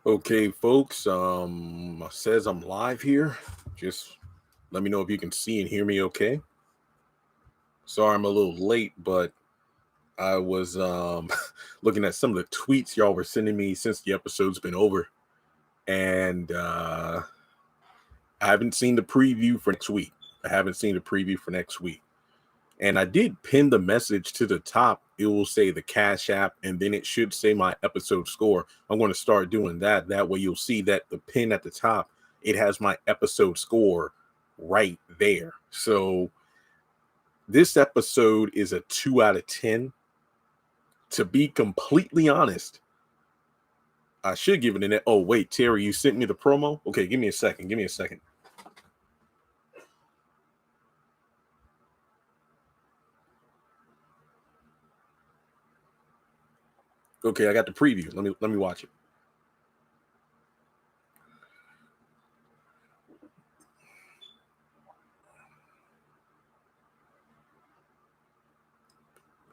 Okay, folks. Says I'm live here. Just let me know if you can see and hear me. Okay. Sorry, I'm a little late, but I was looking at some of the tweets y'all were sending me since the episode's been over, and I haven't seen the preview for next week. And I did pin the message to the top. It will say the Cash App, and then it should say my episode score. I'm going to start doing that. That way you'll see that the pin at the top, it has my episode score right there. So this episode is a 2 out of 10. To be completely honest, I should give it an... Oh, wait, Terry, you sent me the promo? Okay, give me a second. Okay, I got the preview. Let me watch it.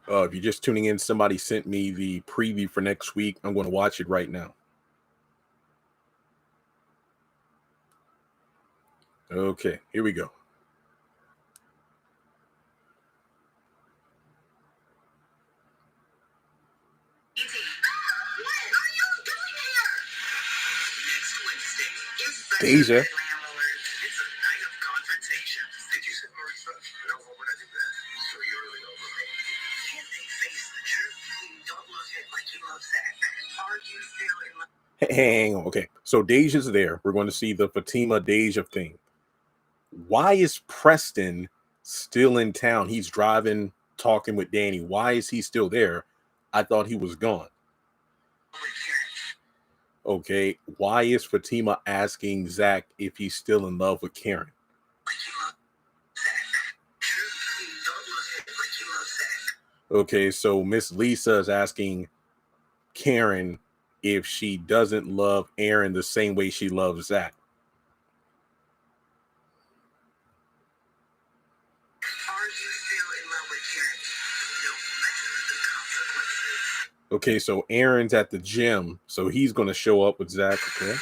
If you're just tuning in, somebody sent me the preview for next week. I'm going to watch it right now. Okay, here we go. Deja. Hang on. Okay, so Deja's there. We're going to see the Fatima Deja thing. Why is Preston still in town? He's driving, talking with Danny. Why is he still there? I thought he was gone. Okay, why is Fatima asking Zach if he's still in love with Karen? Okay, so Miss Lisa is asking Karen if she doesn't love Aaron the same way she loves Zach. Okay, so Aaron's at the gym, so he's going to show up with Zach. Okay.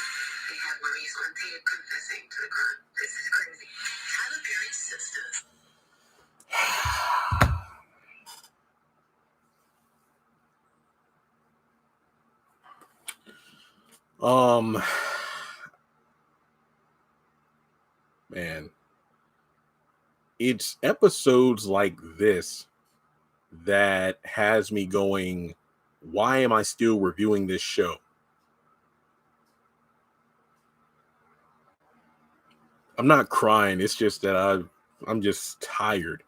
Man, it's episodes like this that has me going, why am I still reviewing this show? I'm not crying. It's just that I'm just tired.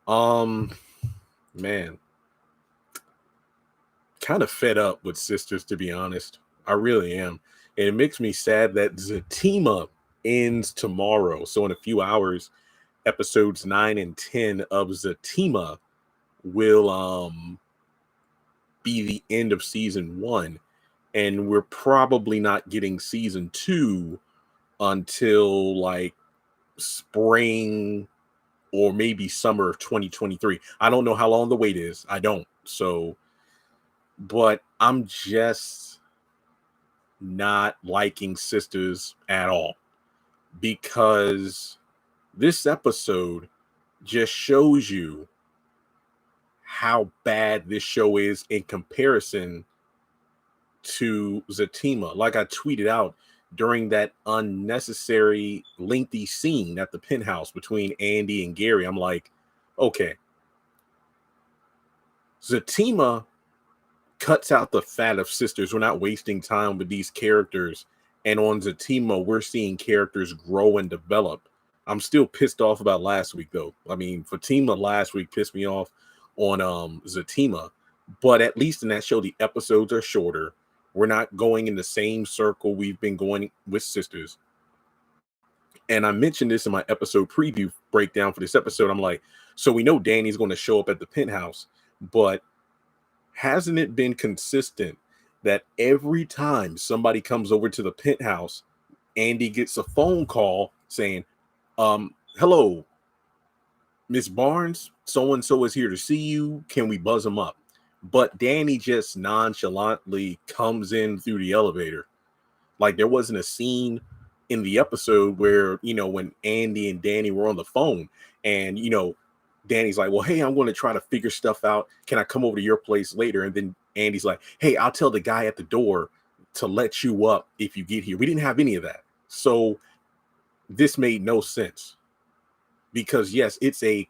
Man, kind of fed up with Sisters, to be honest. I really am. And it makes me sad that Zatima ends tomorrow. So in a few hours, episodes 9 and 10 of Zatima will be the end of season 1. And we're probably not getting season 2 until like spring or maybe summer of 2023. I don't know how long the wait is. I don't. So, but I'm just not liking Sisters at all, because this episode just shows you how bad this show is in comparison to Zatima. Like I tweeted out during that unnecessary lengthy scene at the penthouse between Andy and Gary, I'm like, okay, Zatima cuts out the fat of Sisters. We're not wasting time with these characters. And on Zatima, we're seeing characters grow and develop. I'm still pissed off about last week, though. I mean, Fatima last week pissed me off on Zatima. But at least in that show, the episodes are shorter. We're not going in the same circle we've been going with Sisters. And I mentioned this in my episode preview breakdown for this episode. I'm like, so we know Danny's going to show up at the penthouse, but hasn't it been consistent that every time somebody comes over to the penthouse, Andy gets a phone call saying, hello, Miss Barnes, so-and-so is here to see you. Can we buzz him up? But Danny just nonchalantly comes in through the elevator. Like there wasn't a scene in the episode where, when Andy and Danny were on the phone and, Danny's like, well, hey, I'm going to try to figure stuff out. Can I come over to your place later? And then Andy's like, hey, I'll tell the guy at the door to let you up if you get here. We didn't have any of that. So this made no sense because yes, it's a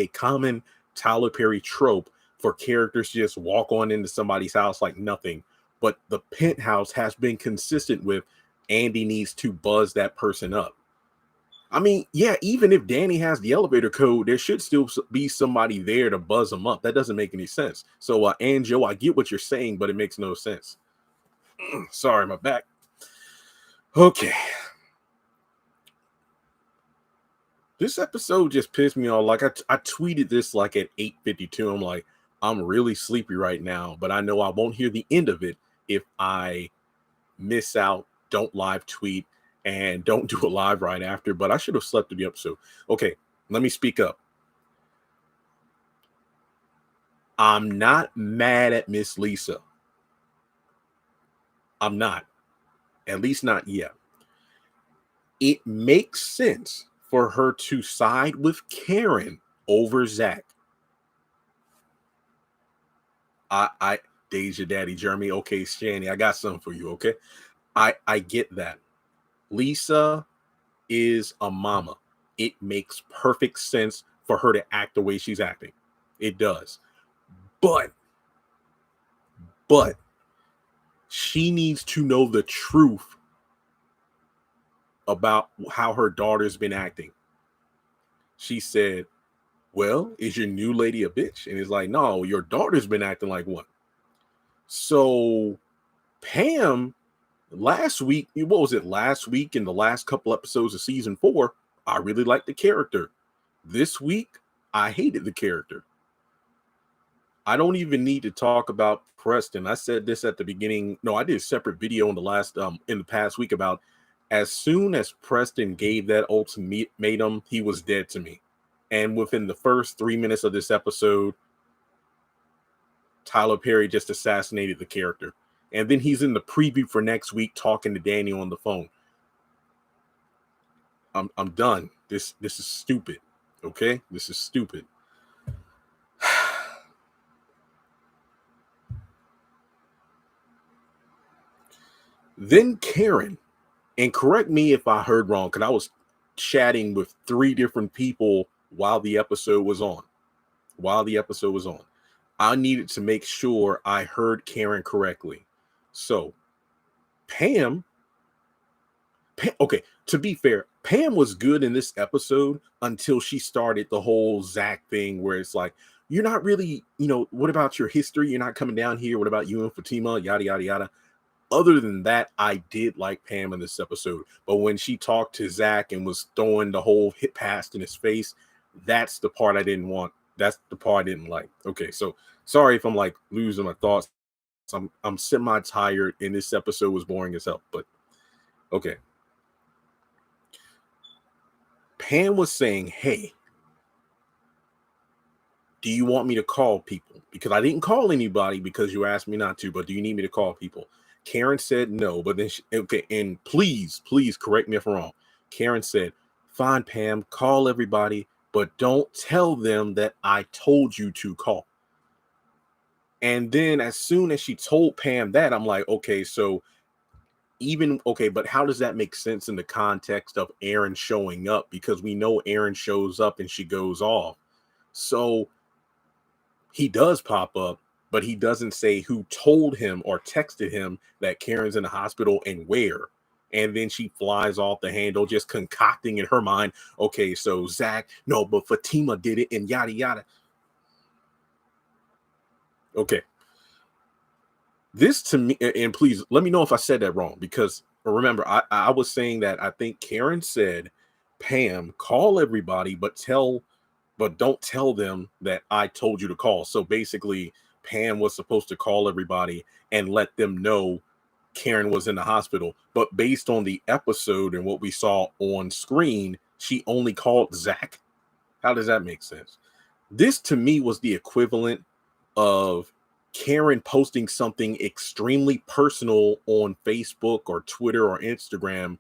common Tyler Perry trope for characters to just walk on into somebody's house like nothing. But the Penthouse has been consistent with Andy needs to buzz that person up. I mean, yeah, even if Danny has the elevator code, there should still be somebody there to buzz them up. That doesn't make any sense. So, Joe, I get what you're saying, but it makes no sense. Sorry, my back. Okay. This episode just pissed me off. Like I tweeted this like at 8:52. I'm like, I'm really sleepy right now, but I know I won't hear the end of it if I miss out, don't live tweet, and don't do a live right after. But I should have slept through the episode. Okay, let me speak up. I'm not mad at Miss Lisa. I'm not. At least not yet. It makes sense for her to side with Karen over Zach. I Deja Daddy Jeremy. Okay, Shanny, I got something for you. Okay. I get that. Lisa is a mama. It makes perfect sense for her to act the way she's acting. It does. But she needs to know the truth about how her daughter's been acting. She said, well, is your new lady a bitch? And it's like, no, your daughter's been acting like one. So Pam, last week, what was it? Last week in the last couple episodes of season 4, I really liked the character. This week, I hated the character. I don't even need to talk about Preston. I said this at the beginning. No, I did a separate video in the past week about as soon as Preston gave that ultimatum, he was dead to me. And within the first 3 minutes of this episode, Tyler Perry just assassinated the character. And then he's in the preview for next week talking to Danny on the phone. I'm done. This is stupid. Okay? This is stupid. Then Karen, and correct me if I heard wrong, because I was chatting with 3 different people while the episode was on. I needed to make sure I heard Karen correctly. So, Pam, okay, to be fair, Pam was good in this episode until she started the whole Zach thing where it's like, you're not really, what about your history? You're not coming down here. What about you and Fatima? Yada, yada, yada. Other than that, I did like Pam in this episode. But when she talked to Zach and was throwing the whole hit past in his face, that's the part I didn't want. That's the part I didn't like. Okay, so sorry if I'm like losing my thoughts. I'm semi-tired and this episode was boring as hell. But okay. Pam was saying, hey, do you want me to call people? Because I didn't call anybody because you asked me not to, but do you need me to call people? Karen said no, but then okay, and please correct me if I'm wrong. Karen said, fine, Pam, call everybody, but don't tell them that I told you to call. And then as soon as she told Pam that, I'm like, okay, so but how does that make sense in the context of Aaron showing up? Because we know Aaron shows up and she goes off. So he does pop up, but he doesn't say who told him or texted him that Karen's in the hospital and where. And then she flies off the handle, just concocting in her mind, okay, so Zach, no, but Fatima did it and yada, yada. Okay. This to me, and please let me know if I said that wrong, because remember, I was saying that I think Karen said, Pam, call everybody, but don't tell them that I told you to call. So basically, Pam was supposed to call everybody and let them know Karen was in the hospital. But based on the episode and what we saw on screen, she only called Zach. How does that make sense? This to me was the equivalent of Karen posting something extremely personal on Facebook or Twitter or Instagram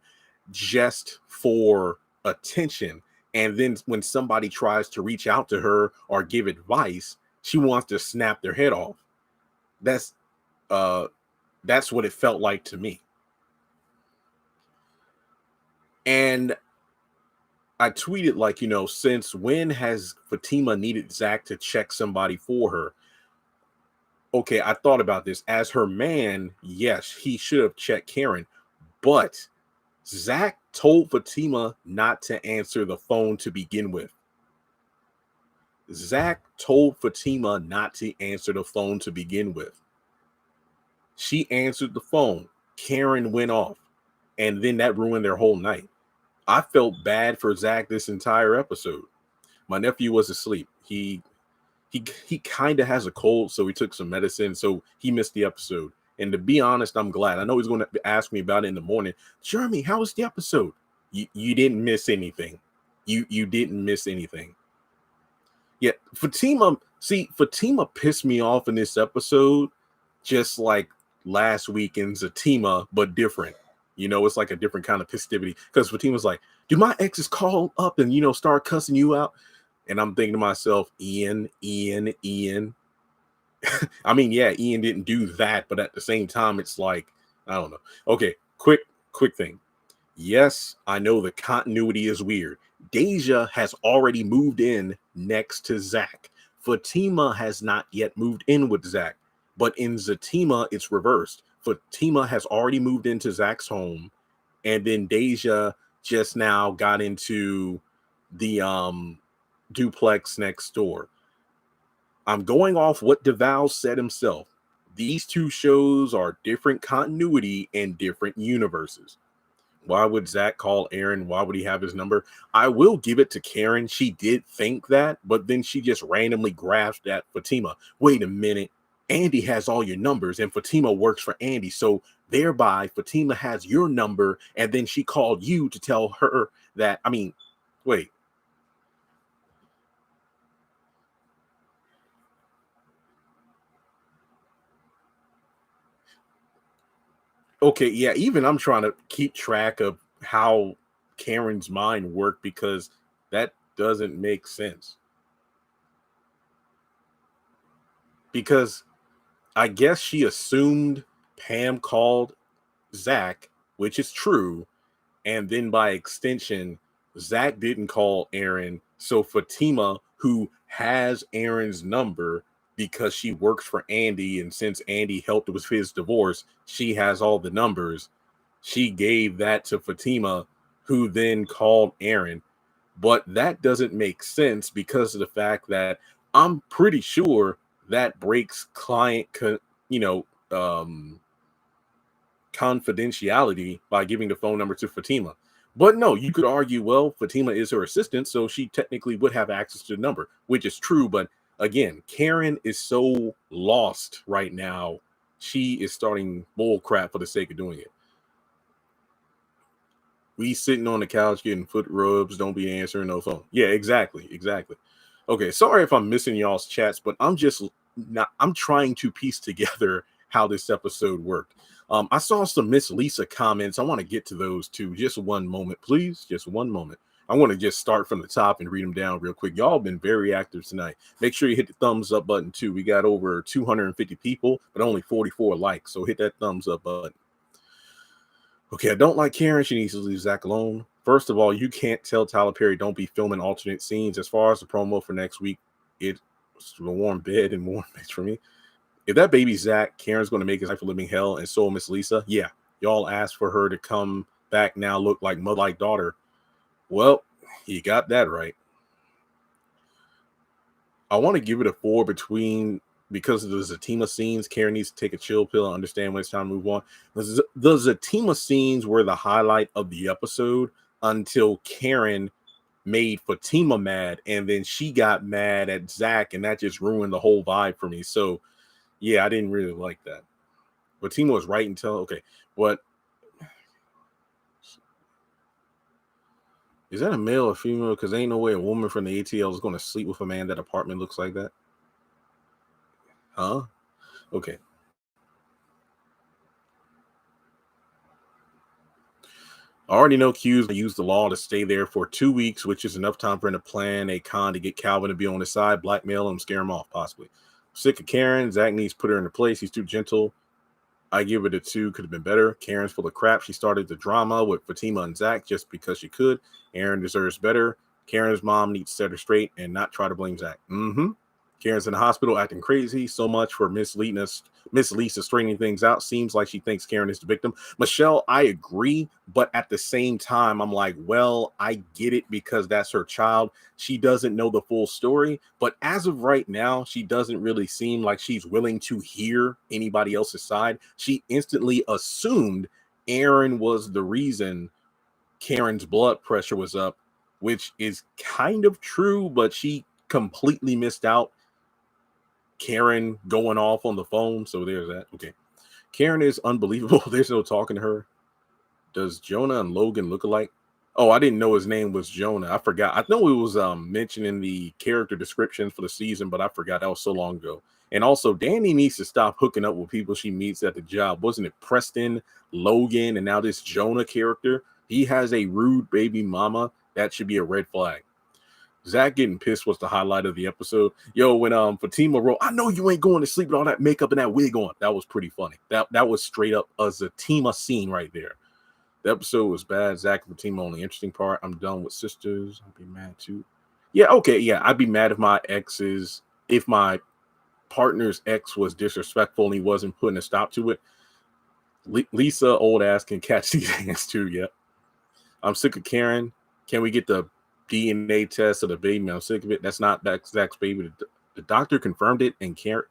just for attention. And then when somebody tries to reach out to her or give advice, she wants to snap their head off. That's uh that's what it felt like to me. And I tweeted like, since when has Fatima needed Zach to check somebody for her? Okay, I thought about this. As her man, yes, he should have checked Karen, but Zach told Fatima not to answer the phone to begin with. Zach told Fatima not to answer the phone to begin with. She answered the phone. Karen went off, and then that ruined their whole night. I felt bad for Zach this entire episode. My nephew was asleep. He kind of has a cold, so he took some medicine, so he missed the episode. And to be honest, I'm glad. I know he's going to ask me about it in the morning. Jeremy, how was the episode? You didn't miss anything. You didn't miss anything. Yeah, Fatima pissed me off in this episode, just like last week in Zatima, but different. It's like a different kind of festivity. Because Fatima's like, do my exes call up and start cussing you out? And I'm thinking to myself, Ian. I mean, yeah, Ian didn't do that, but at the same time, it's like, I don't know. Okay, quick thing. Yes, I know the continuity is weird. Deja has already moved in next to Zach. Fatima has not yet moved in with Zach, but in Zatima, it's reversed. Fatima has already moved into Zach's home, and then Deja just now got into the duplex next door. I'm going off what DeVal said himself. These two shows are different continuity and different universes. Why would Zach call Aaron? Why would he have his number? I will give it to Karen. She did think that, but then she just randomly grasped at Fatima. Wait a minute. Andy has all your numbers and Fatima works for Andy. So thereby Fatima has your number. And then she called you to tell her that, wait. Okay, yeah, even I'm trying to keep track of how Karen's mind worked because that doesn't make sense. Because I guess she assumed Pam called Zach, which is true. And then by extension, Zach didn't call Aaron. So Fatima, who has Aaron's number because she works for Andy, and since Andy helped with his divorce, she has all the numbers. She gave that to Fatima, who then called Aaron. But that doesn't make sense because of the fact that I'm pretty sure that breaks client, confidentiality by giving the phone number to Fatima. But no, you could argue, well, Fatima is her assistant, so she technically would have access to the number, which is true. But again, Karen is so lost right now. She is starting bull crap for the sake of doing it. We sitting on the couch getting foot rubs, don't be answering no phone. Yeah, exactly. Okay, sorry if I'm missing y'all's chats, but I'm trying to piece together how this episode worked. I saw some Miss Lisa comments. I want to get to those too. Just one moment, please. Just one moment. I want to just start from the top and read them down real quick. Y'all been very active tonight. Make sure you hit the thumbs up button too. We got over 250 people, but only 44 likes. So hit that thumbs up button. Okay, I don't like Karen. She needs to leave Zach alone. First of all, you can't tell Tyler Perry don't be filming alternate scenes. As far as the promo for next week, it's a warm bed and warm beds for me. If that baby Zach, Karen's going to make his life a living hell, and so Miss Lisa. Yeah, y'all asked for her to come back now, look like mother like daughter. Well, you got that right. I want to give it a 4 because of the Zatima scenes. Karen needs to take a chill pill and understand when it's time to move on. The Zatima scenes were the highlight of the episode until Karen made Fatima mad, and then she got mad at Zach, and that just ruined the whole vibe for me. So yeah, I didn't really like that. Fatima was right until okay. What is that, a male or female? Because ain't no way a woman from the ATL is going to sleep with a man that apartment looks like that. Huh? Okay. I already know Q's gonna use the law to stay there for 2 weeks, which is enough time for him to plan a con to get Calvin to be on his side, blackmail him, scare him off, possibly. Sick of Karen. Zach needs to put her in her place. He's too gentle. I give it a 2. Could have been better. Karen's full of crap. She started the drama with Fatima and Zach just because she could. Aaron deserves better. Karen's mom needs to set her straight and not try to blame Zach. Karen's in the hospital acting crazy. So much for Miss Lisa straightening things out. Seems like she thinks Karen is the victim. Michelle, I agree, but at the same time, I'm like, well, I get it because that's her child. She doesn't know the full story, but as of right now, she doesn't really seem like she's willing to hear anybody else's side. She instantly assumed Aaron was the reason Karen's blood pressure was up, which is kind of true, but she completely missed out Karen going off on the phone. So there's that. Okay. Karen is unbelievable. There's no talking to her. Does Jonah and Logan look alike? Oh, I didn't know his name was Jonah. I forgot. I know it was mentioned in the character descriptions for the season, but I forgot. That was so long ago. And also, Danny needs to stop hooking up with people she meets at the job. Wasn't it Preston, Logan, and now this Jonah character? He has a rude baby mama. That should be a red flag. Zach getting pissed was the highlight of the episode. Yo, when Fatima wrote, "I know you ain't going to sleep with all that makeup and that wig on." That was pretty funny. That was straight up a Zatima scene right there. The episode was bad. Zach and Fatima only interesting part. I'm done with Sisters. I'd be mad too. Yeah, okay, yeah. I'd be mad if my partner's ex was disrespectful and he wasn't putting a stop to it. Lisa, old ass, can catch these hands too. Yeah. I'm sick of Karen. Can we get the DNA test of the baby? I'm sick of it. That's not Zach's baby. The doctor confirmed it, and Karen.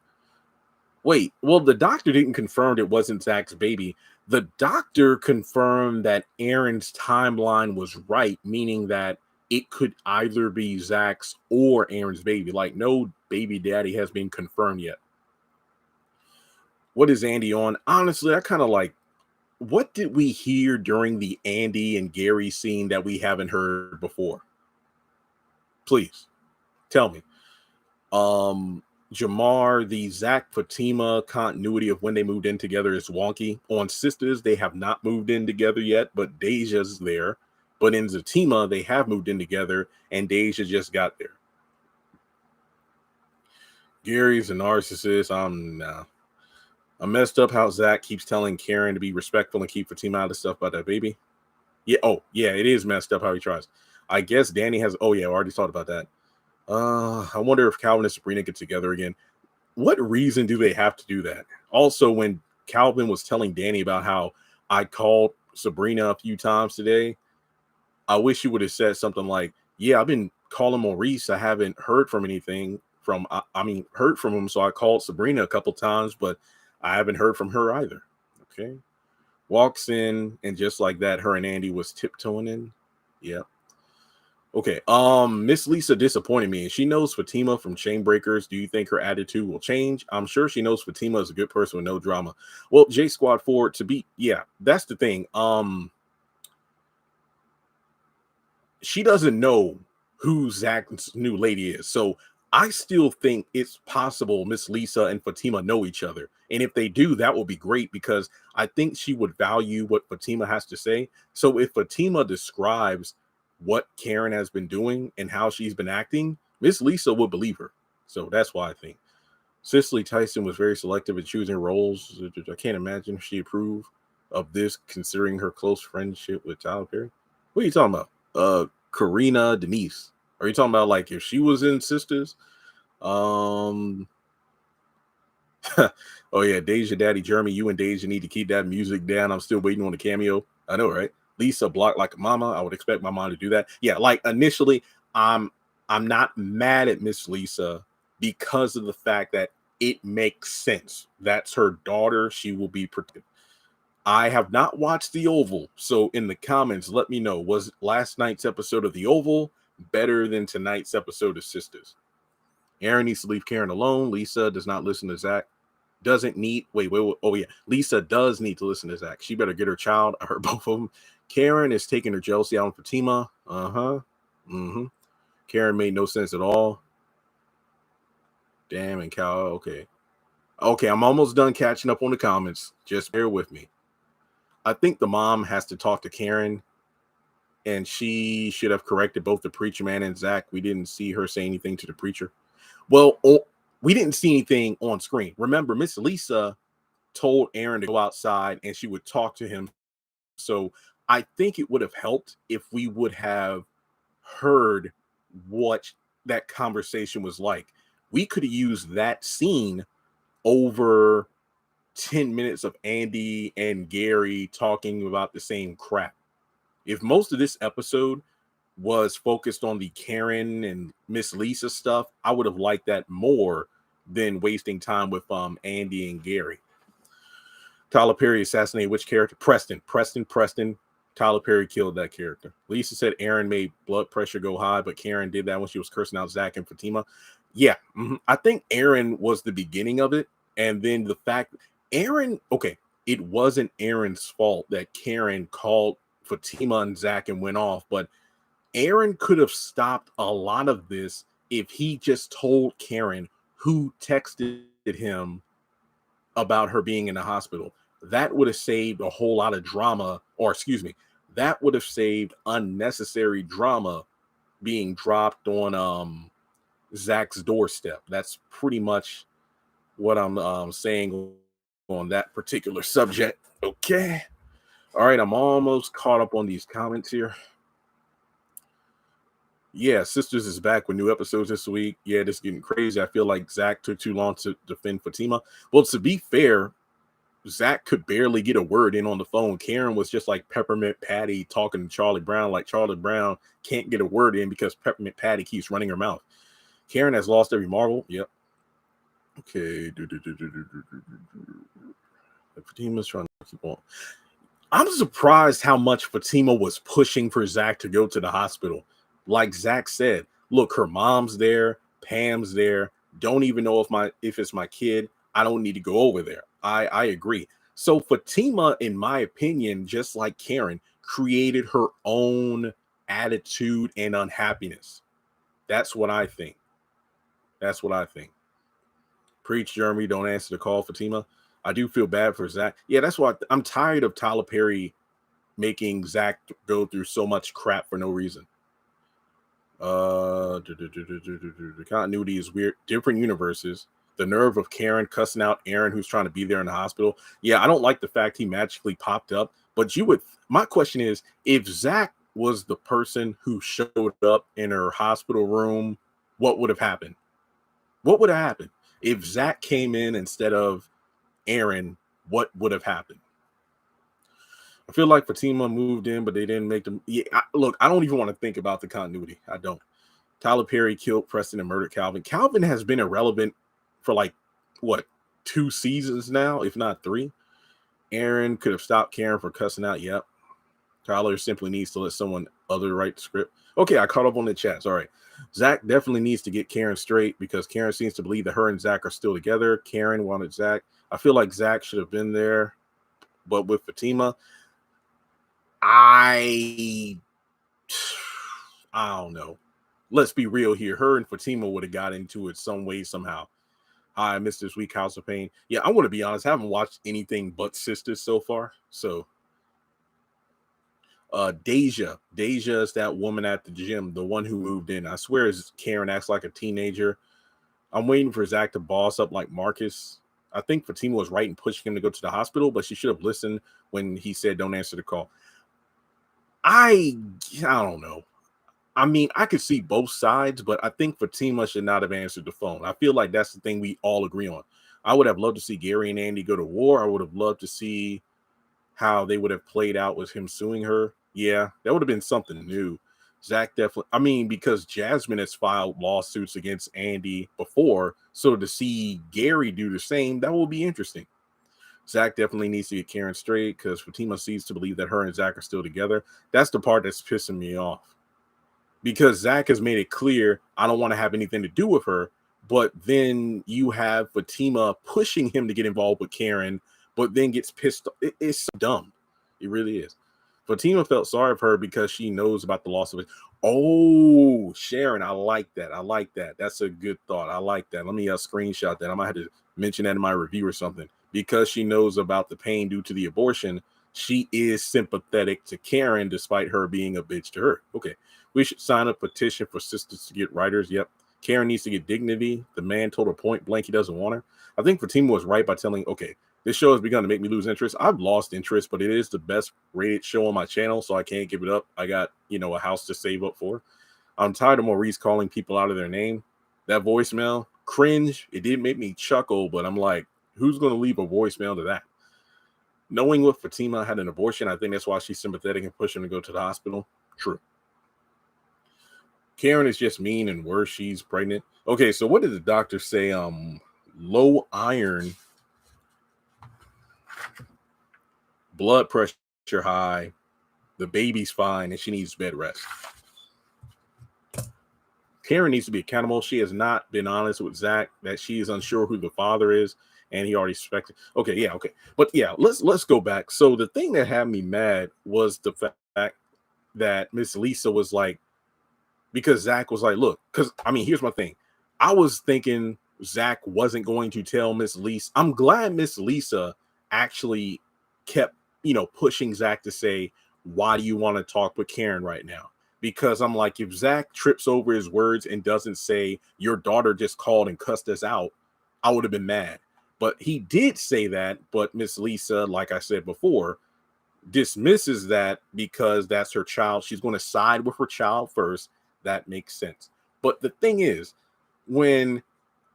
Wait, well, the doctor didn't confirm it wasn't Zach's baby. The doctor confirmed that Aaron's timeline was right, meaning that it could either be Zach's or Aaron's baby. Like, no baby daddy has been confirmed yet. What is Andy on? Honestly, I kind of like, what did we hear during the Andy and Gary scene that we haven't heard before? Please tell me. Jamar, the Zach Fatima continuity of when they moved in together is wonky. On Sisters, they have not moved in together yet, but Deja's there. But in Zatima, they have moved in together, and Deja just got there. Gary's a narcissist. I'm messed up how Zach keeps telling Karen to be respectful and keep Fatima out of stuff about that baby. Yeah, oh, yeah, it is messed up how he tries. I guess Danny has, oh yeah, I already thought about that. I wonder if Calvin and Sabrina get together again. What reason do they have to do that? Also, when Calvin was telling Danny about how I called Sabrina a few times today, I wish you would have said something like, yeah, I've been calling Maurice. I haven't heard from anything from, heard from him. So I called Sabrina a couple times, but I haven't heard from her either. Okay. Walks in, and just like that, her and Andy was tiptoeing in. Yeah. Okay. Miss Lisa disappointed me, and she knows Fatima from Chain Breakers. Do you think her attitude will change? I'm sure she knows Fatima is a good person with no drama. Well, J Squad 4 to be, yeah, that's the thing. She doesn't know who Zach's new lady is. So I still think it's possible Miss Lisa and Fatima know each other. And if they do, that will be great because I think she would value what Fatima has to say. So if Fatima describes what Karen has been doing and how she's been acting, Miss Lisa would believe her. So that's why I think Cicely Tyson was very selective in choosing roles. I can't imagine she approved of this considering her close friendship with Tyler Perry. What are you talking about? Karina Denise. Are you talking about like if she was in Sisters? Oh yeah, Deja Daddy Jeremy, you and Deja need to keep that music down. I'm still waiting on the cameo. I know, right? Lisa blocked like a mama. I would expect my mom to do that. Yeah, like initially, I'm not mad at Miss Lisa because of the fact that it makes sense. That's her daughter. She will be protected. I have not watched The Oval, so in the comments, let me know. Was last night's episode of The Oval better than tonight's episode of Sisters? Aaron needs to leave Karen alone. Lisa does not listen to Zach. Doesn't need, wait. Oh, yeah. Lisa does need to listen to Zach. She better get her child. I heard both of them. Karen is taking her jealousy out on Fatima. Karen made no sense at all. Damn, and Cal, okay. Okay, I'm almost done catching up on the comments. Just bear with me. I think the mom has to talk to Karen, and she should have corrected both the preacher man and Zach. We didn't see her say anything to the preacher. Well, we didn't see anything on screen. Remember, Miss Lisa told Aaron to go outside and she would talk to him. So I think it would have helped if we would have heard what that conversation was like. We could have used that scene over 10 minutes of Andy and Gary talking about the same crap. If most of this episode was focused on the Karen and Miss Lisa stuff, I would have liked that more than wasting time with Andy and Gary. Tyler Perry assassinated which character? Preston. Tyler Perry killed that character. Lisa said Aaron made blood pressure go high, but Karen did that when she was cursing out Zach and Fatima. Yeah, I think Aaron was the beginning of it. And then the fact Aaron, okay, it wasn't Aaron's fault that Karen called Fatima and Zach and went off, but Aaron could have stopped a lot of this if he just told Karen who texted him about her being in the hospital. That would have saved a whole lot of drama, or excuse me, that would have saved unnecessary drama being dropped on Zach's doorstep. That's pretty much what I'm saying on that particular subject. Okay. All right, I'm almost caught up on these comments here. Yeah, Sisters is back with new episodes this week. Yeah, this is getting crazy. I feel like Zach took too long to defend Fatima. Well, to be fair, Zach could barely get a word in on the phone. Karen was just like Peppermint Patty talking to Charlie Brown, like Charlie Brown can't get a word in because Peppermint Patty keeps running her mouth. Karen has lost every marble. Yep. Okay. Fatima's trying to keep on. I'm surprised how much Fatima was pushing for Zach to go to the hospital. Like Zach said, look, her mom's there, Pam's there. Don't even know if it's my kid. I don't need to go over there. I agree. So Fatima, in my opinion, just like Karen, created her own attitude and unhappiness. That's what I think. Preach, Jeremy. Don't answer the call, Fatima. I do feel bad for Zach. Yeah, that's why I'm tired of Tyler Perry making Zach go through so much crap for no reason. The continuity is weird. Different universes. The nerve of Karen cussing out Aaron, who's trying to be there in the hospital. Yeah, I don't like the fact he magically popped up. But my question is, if Zach was the person who showed up in her hospital room, what would have happened? What would have happened? If Zach came in instead of Aaron, what would have happened? I feel like Fatima moved in, but they didn't make them. Yeah, look, I don't even want to think about the continuity. I don't. Tyler Perry killed Preston and murdered Calvin. Calvin has been irrelevant for like, what, 2 seasons now, if not 3. Aaron could have stopped Karen for cussing out. Yep. Tyler simply needs to let someone other write the script. Okay, I caught up on the chats. All right. Zach definitely needs to get Karen straight because Karen seems to believe that her and Zach are still together. Karen wanted Zach. I feel like Zach should have been there, but with Fatima, I don't know. Let's be real here. Her and Fatima would have got into it some way, somehow. Hi, I missed this week, House of Pain. Yeah, I want to be honest. I haven't watched anything but Sisters so far. So, Deja is that woman at the gym, the one who moved in. I swear Karen acts like a teenager. I'm waiting for Zach to boss up like Marcus. I think Fatima was right in pushing him to go to the hospital, but she should have listened when he said don't answer the call. I don't know. I mean, I could see both sides, but I think Fatima should not have answered the phone. I feel like that's the thing we all agree on. I would have loved to see Gary and Andy go to war. I would have loved to see how they would have played out with him suing her. Yeah, that would have been something new. Zach definitely, I mean, because Jasmine has filed lawsuits against Andy before, so to see Gary do the same, that will be interesting. Zach definitely needs to get Karen straight because Fatima seems to believe that her and Zach are still together. That's the part that's pissing me off. Because Zach has made it clear, I don't want to have anything to do with her. But then you have Fatima pushing him to get involved with Karen, but then gets pissed. It's so dumb. It really is. Fatima felt sorry for her because she knows about the loss of it. Oh, Sharon, I like that. That's a good thought. I like that. Let me screenshot that. I might have to mentioned that in my review or something. Because she knows about the pain due to the abortion, she is sympathetic to Karen despite her being a bitch to her. Okay, we should sign a petition for sisters to get writers. Yep. Karen needs to get dignity. The man told her point blank he doesn't want her. I think Fatima was right by telling, okay, this show has begun to make me lose interest. I've lost interest, but it is the best rated show on my channel, so I can't give it up. I got, a house to save up for. I'm tired of Maurice calling people out of their name. That voicemail, cringe. It did make me chuckle, but I'm like, who's going to leave a voicemail to that? Knowing what Fatima had an abortion, I think that's why she's sympathetic and pushing to go to the hospital. True. Karen is just mean and worse. She's pregnant. Okay, so what did the doctor say? Low iron, blood pressure high, the baby's fine, and she needs bed rest. Karen needs to be accountable. She has not been honest with Zach that she is unsure who the father is, and he already suspected. Okay, yeah, okay. But yeah, let's go back. So the thing that had me mad was the fact that Miss Lisa was like, because Zach was like, look, because here's my thing. I was thinking Zach wasn't going to tell Miss Lisa. I'm glad Miss Lisa actually kept, pushing Zach to say, why do you want to talk with Karen right now? Because I'm like, if Zach trips over his words and doesn't say, your daughter just called and cussed us out, I would have been mad. But he did say that, but Miss Lisa, like I said before, dismisses that because that's her child. She's going to side with her child first. That makes sense. But the thing is, when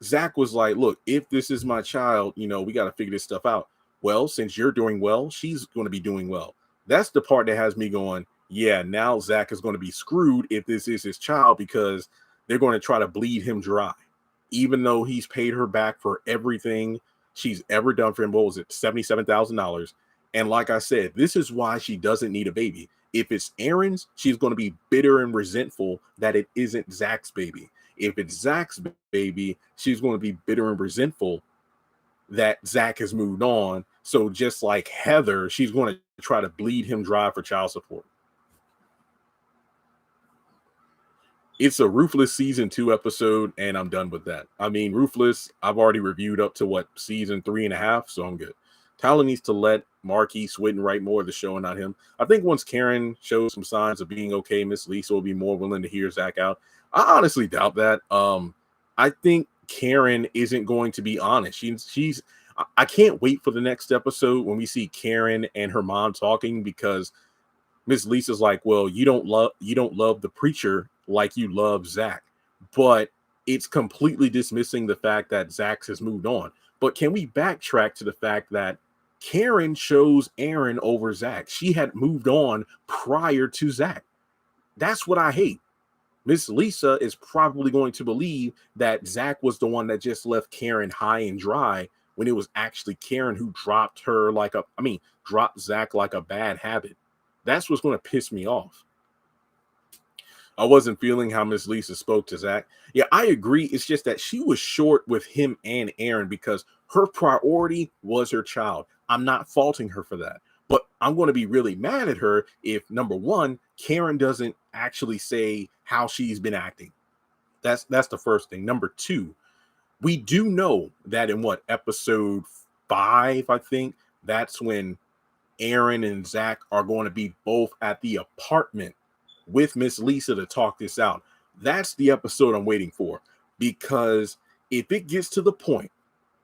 Zach was like, look, if this is my child, we got to figure this stuff out. Well, since you're doing well, she's going to be doing well. That's the part that has me going, yeah, now Zach is going to be screwed if this is his child, because they're going to try to bleed him dry, even though he's paid her back for everything she's ever done for him. What was it? $77,000. And like I said, this is why she doesn't need a baby. If it's Aaron's, she's going to be bitter and resentful that it isn't Zach's baby. If it's Zach's baby, she's going to be bitter and resentful that Zach has moved on. So just like Heather, she's going to try to bleed him dry for child support. It's a Ruthless season 2 episode, and I'm done with that. Ruthless, I've already reviewed up to season 3.5, so I'm good. Tyler needs to let Marquis Switten write more of the show and not him. I think once Karen shows some signs of being okay, Miss Lisa will be more willing to hear Zach out. I honestly doubt that. I think Karen isn't going to be honest. I can't wait for the next episode when we see Karen and her mom talking, because Miss Lisa's like, well, you don't love the preacher like you love Zach, but it's completely dismissing the fact that Zach has moved on. But can we backtrack to the fact that Karen chose Aaron over Zach? She had moved on prior to Zach. That's what I hate. Miss Lisa is probably going to believe that Zach was the one that just left Karen high and dry, when it was actually Karen who dropped Zach like a bad habit. That's what's going to piss me off. I wasn't feeling how Miss Lisa spoke to Zach. Yeah, I agree. It's just that she was short with him and Aaron because her priority was her child. I'm not faulting her for that. But I'm going to be really mad at her if, number one, Karen doesn't actually say how she's been acting. That's the first thing. Number two, we do know that in episode 5, I think, that's when Aaron and Zach are going to be both at the apartment with Miss Lisa to talk this out. That's the episode I'm waiting for, because if it gets to the point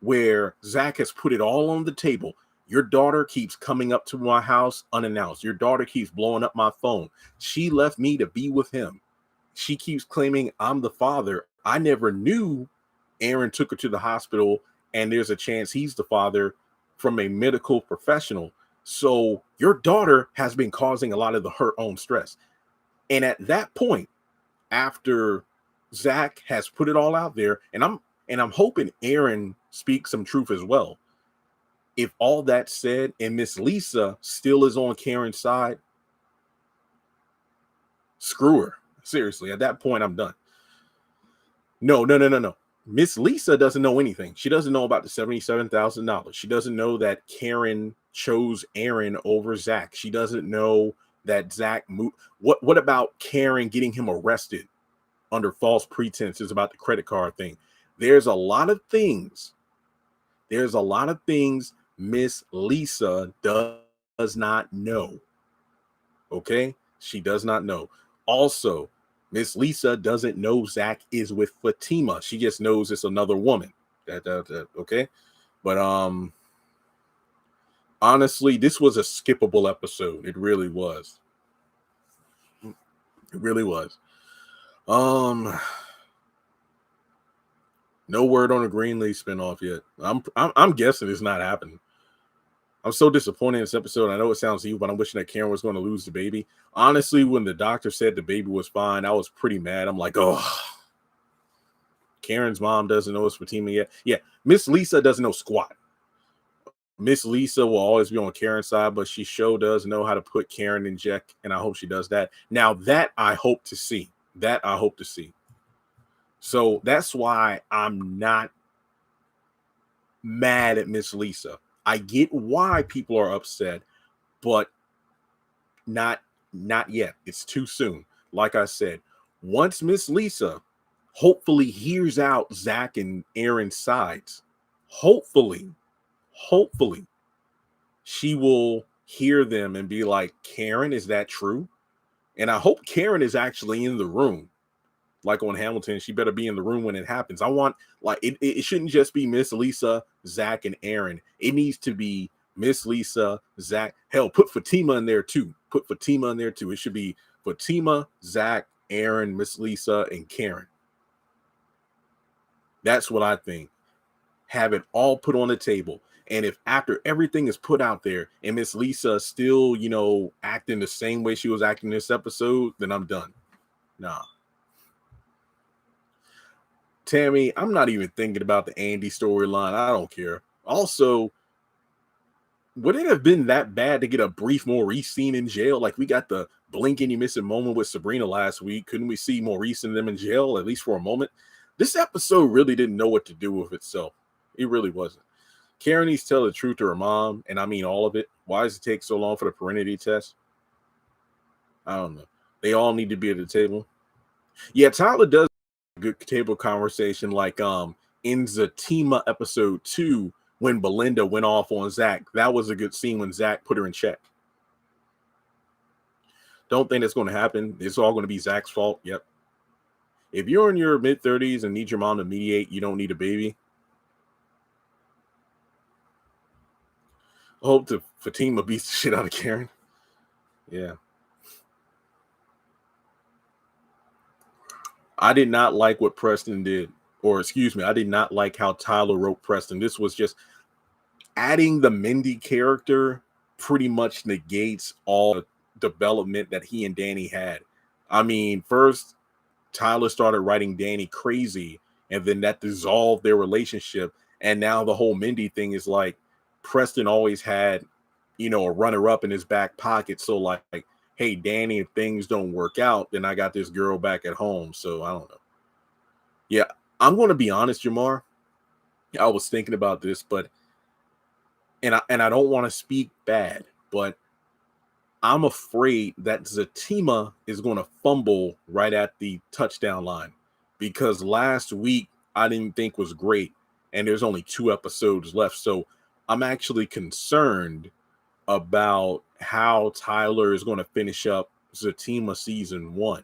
where Zach has put it all on the table, your daughter keeps coming up to my house unannounced. Your daughter keeps blowing up my phone. She left me to be with him. She keeps claiming I'm the father. I never knew Aaron took her to the hospital, and there's a chance he's the father from a medical professional. So your daughter has been causing a lot of her own stress. And at that point, after Zach has put it all out there, and I'm hoping Aaron speaks some truth as well. If all that's said and Miss Lisa still is on Karen's side, screw her. Seriously, at that point, I'm done. No. Miss Lisa doesn't know anything. She doesn't know about the $77,000. She doesn't know that Karen chose Aaron over Zach. She doesn't know that Zach moved. What about Karen getting him arrested under false pretenses about the credit card thing? There's a lot of things There's a lot of things Miss Lisa does not know. Okay? She does not know. Also, Miss Lisa doesn't know Zach is with Fatima. She just knows it's another woman. Okay? But honestly, this was a skippable episode. It really was. It really was. No word on a Greenleaf spinoff yet. I'm guessing it's not happening. I'm so disappointed in this episode. I know it sounds evil, but I'm wishing that Karen was going to lose the baby. Honestly, when the doctor said the baby was fine, I was pretty mad. I'm like, oh, Karen's mom doesn't know it's Fatima yet. Yeah, Miss Lisa doesn't know squat. Miss Lisa will always be on Karen's side, but she sure does know how to put Karen in check, and I hope she does that. Now, that I hope to see. That I hope to see. So that's why I'm not mad at Miss Lisa. I get why people are upset, but not yet. It's too soon. Like I said, once Miss Lisa hopefully hears out Zach and Aaron's sides, hopefully she will hear them and be like, Karen, is that true? And I hope Karen is actually in the room. Like on Hamilton, she better be in the room when it happens. I want, like, it shouldn't just be Miss Lisa, Zach, and Aaron. It needs to be Miss Lisa, Zach. Hell, put Fatima in there too. Put Fatima in there too. It should be Fatima, Zach, Aaron, Miss Lisa, and Karen. That's what I think. Have it all put on the table. And if after everything is put out there and Miss Lisa still, acting the same way she was acting this episode, then I'm done. Nah. Tammy, I'm not even thinking about the Andy storyline. I don't care. Also, would it have been that bad to get a brief Maurice scene in jail? Like we got the blink and you miss a moment with Sabrina last week. Couldn't we see Maurice and them in jail, at least for a moment? This episode really didn't know what to do with itself. It really wasn't. Karen needs to tell the truth to her mom, and I mean all of it. Why does it take so long for the paternity test? I don't know. They all need to be at the table. Yeah, Tyler does good table conversation like in Zatima episode 2 when Belinda went off on Zach. That was a good scene when Zach put her in check. Don't think that's going to happen. It's all going to be Zach's fault. Yep. If you're in your mid-30s and need your mom to mediate, you don't need a baby. I hope the Fatima beats the shit out of Karen. Yeah. I did not like what Preston did. Or excuse me, I did not like how Tyler wrote Preston. This was just adding the Mindy character pretty much negates all the development that he and Danny had. I mean, first Tyler started writing Danny crazy, and then that dissolved their relationship. And now the whole Mindy thing is like Preston always had, a runner-up in his back pocket. So like, hey, Danny, if things don't work out, then I got this girl back at home. So I don't know. Yeah, I'm going to be honest, Jamar. I was thinking about this, but and I don't want to speak bad, but I'm afraid that Zatima is going to fumble right at the touchdown line because last week I didn't think was great, and there's only 2 episodes left. So I'm actually concerned about how Tyler is going to finish up Zatima season 1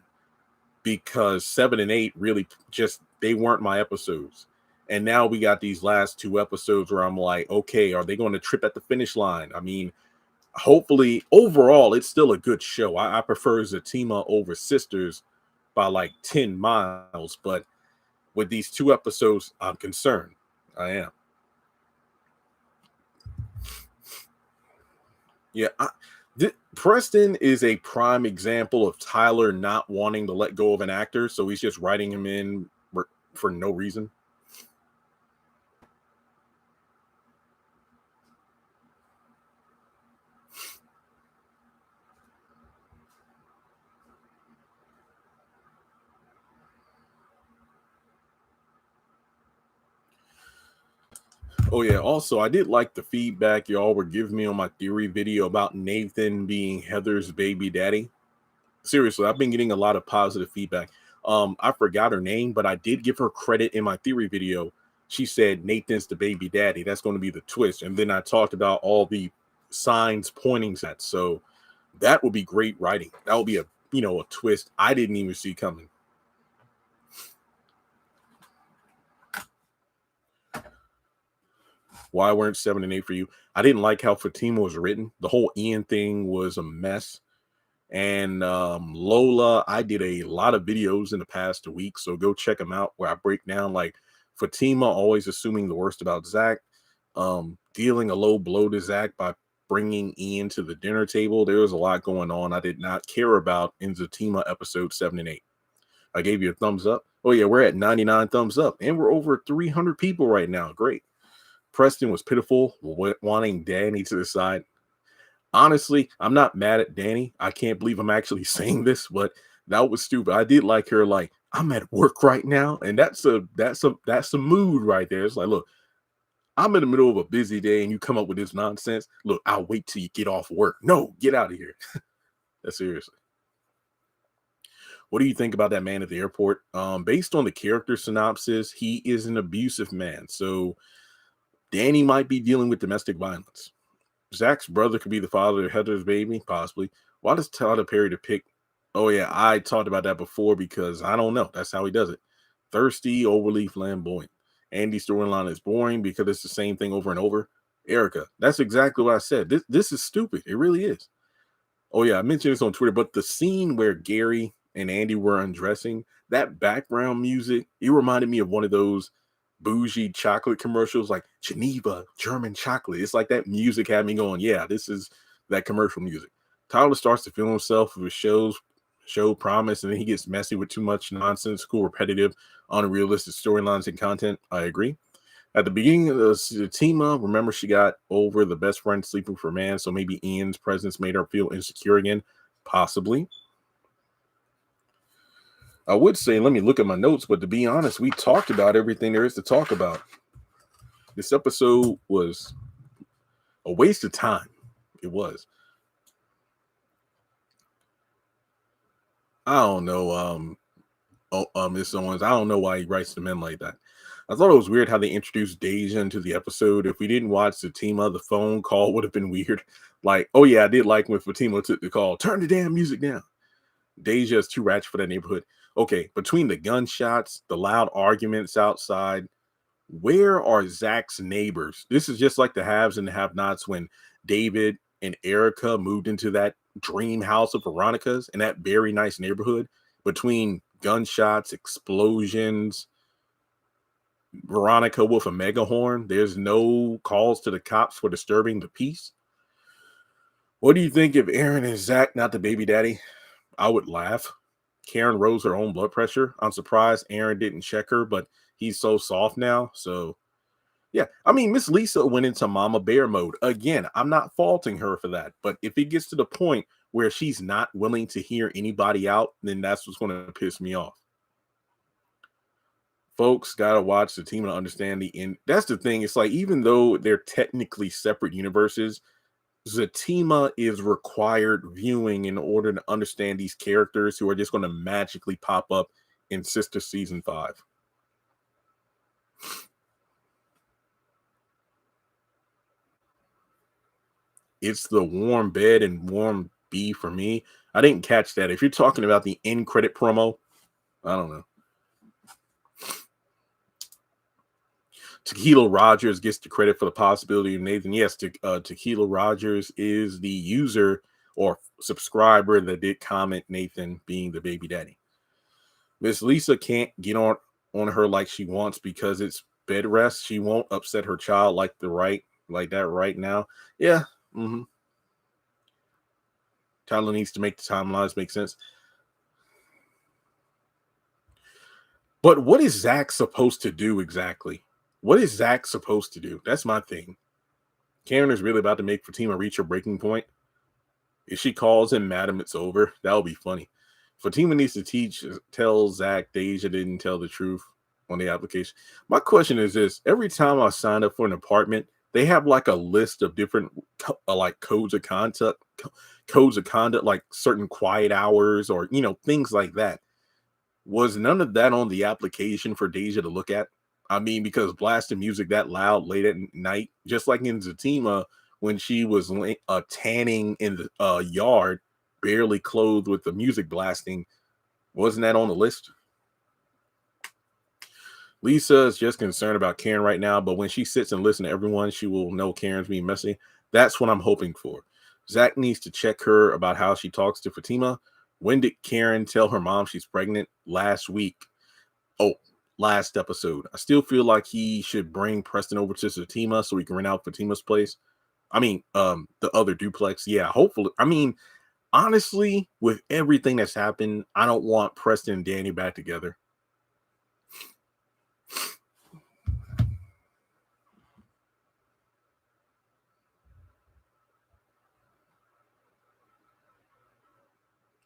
because 7 and 8 really just, they weren't my episodes. And now we got these last 2 episodes where I'm like, okay, are they going to trip at the finish line? I mean, hopefully, overall, it's still a good show. I prefer Zatima over Sisters by like 10 miles. But with these 2 episodes, I'm concerned. I am. Yeah, Preston is a prime example of Tyler not wanting to let go of an actor. So he's just writing him in for no reason. Oh yeah, also I did like the feedback y'all were giving me on my theory video about Nathan being Heather's baby daddy. Seriously, I've been getting a lot of positive feedback. I forgot her name, but I did give her credit in my theory video. She said Nathan's the baby daddy. That's going to be the twist. And then I talked about all the signs pointing to that. So that would be great writing. That would be a twist I didn't even see coming. Why weren't 7 and 8 for you? I didn't like how Fatima was written. The whole Ian thing was a mess. And Lola, I did a lot of videos in the past week, so go check them out where I break down like Fatima always assuming the worst about Zach, dealing a low blow to Zach by bringing Ian to the dinner table. There was a lot going on I did not care about in Zatima episode 7 and 8. I gave you a thumbs up. Oh yeah, we're at 99 thumbs up, and we're over 300 people right now. Great. Preston was pitiful, wanting Danny to decide. Honestly, I'm not mad at Danny. I can't believe I'm actually saying this, but that was stupid. I did like her, like, I'm at work right now, and that's a mood right there. It's like, look, I'm in the middle of a busy day, and you come up with this nonsense. Look, I'll wait till you get off work. No, get out of here. That's seriously. What do you think about that man at the airport? Based on the character synopsis, he is an abusive man. So Danny might be dealing with domestic violence. Zach's brother could be the father of Heather's baby, possibly. Why does Tyler Perry to pick? Oh, yeah, I talked about that before because I don't know. That's how he does it. Thirsty, overly flamboyant. Andy's storyline is boring because it's the same thing over and over. Erica, that's exactly what I said. This is stupid. It really is. Oh, yeah, I mentioned this on Twitter, but the scene where Gary and Andy were undressing, that background music, it reminded me of one of those bougie chocolate commercials like Geneva German chocolate. It's like that music had me going, yeah, this is that commercial music. Tyler starts to feel himself with show promise, and then he gets messy with too much nonsensical, repetitive, unrealistic storylines and content. I agree. At the beginning of the Zatima, remember she got over the best friend sleeping for a man, so maybe Ian's presence made her feel insecure again. Possibly. I would say, let me look at my notes, but to be honest, we talked about everything there is to talk about. This episode was a waste of time. It was. I don't know. Miss Owens, I don't know why he writes the men like that. I thought it was weird how they introduced Deja into the episode. If we didn't watch the Fatima, the phone call would have been weird. Like, oh yeah, I did like when Fatima took the call. Turn the damn music down. Deja is too ratchet for that neighborhood. Okay, between the gunshots, the loud arguments outside, where are Zach's neighbors? This is just like the haves and the have-nots when David and Erica moved into that dream house of Veronica's in that very nice neighborhood. Between gunshots, explosions, Veronica with a megahorn, there's no calls to the cops for disturbing the peace. What do you think if Aaron is Zach, not the baby daddy? I would laugh. Karen rose her own blood pressure. I'm surprised Aaron didn't check her, but he's so soft now. So, yeah. I mean, Miss Lisa went into Mama Bear mode. Again, I'm not faulting her for that. But if it gets to the point where she's not willing to hear anybody out, then that's what's going to piss me off. Folks got to watch the team to understand the end. That's the thing. It's like, even though they're technically separate universes, Zatima is required viewing in order to understand these characters who are just going to magically pop up in Sistas season 5. It's the warm bed and warm B for me. I didn't catch that. If you're talking about the end credit promo, I don't know. Tequila Rogers gets the credit for the possibility of Nathan. Yes, Tequila Rogers is the user or subscriber that did comment Nathan being the baby daddy. Miss Lisa can't get on her like she wants because it's bed rest. She won't upset her child like that right now. Yeah. Mm-hmm. Tyler needs to make the timelines make sense. But what is Zach supposed to do exactly? What is Zach supposed to do? That's my thing. Karen is really about to make Fatima reach her breaking point. If she calls him madam, it's over. That'll be funny. Fatima needs to tell Zach Deja didn't tell the truth on the application. My question is this: every time I sign up for an apartment, they have like a list of different like codes of conduct, like certain quiet hours or things like that. Was none of that on the application for Deja to look at? I mean, because blasting music that loud late at night, just like in Zatima, when she was tanning in the yard, barely clothed with the music blasting, wasn't that on the list? Lisa is just concerned about Karen right now, but when she sits and listens to everyone, she will know Karen's being messy. That's what I'm hoping for. Zach needs to check her about how she talks to Fatima. When did Karen tell her mom she's pregnant? Last week. Oh, last episode. I still feel like he should bring Preston over to Zatima so we can rent out Fatima's place. I mean, the other duplex. Yeah, hopefully. I mean, honestly, with everything that's happened, I don't want Preston and Danny back together.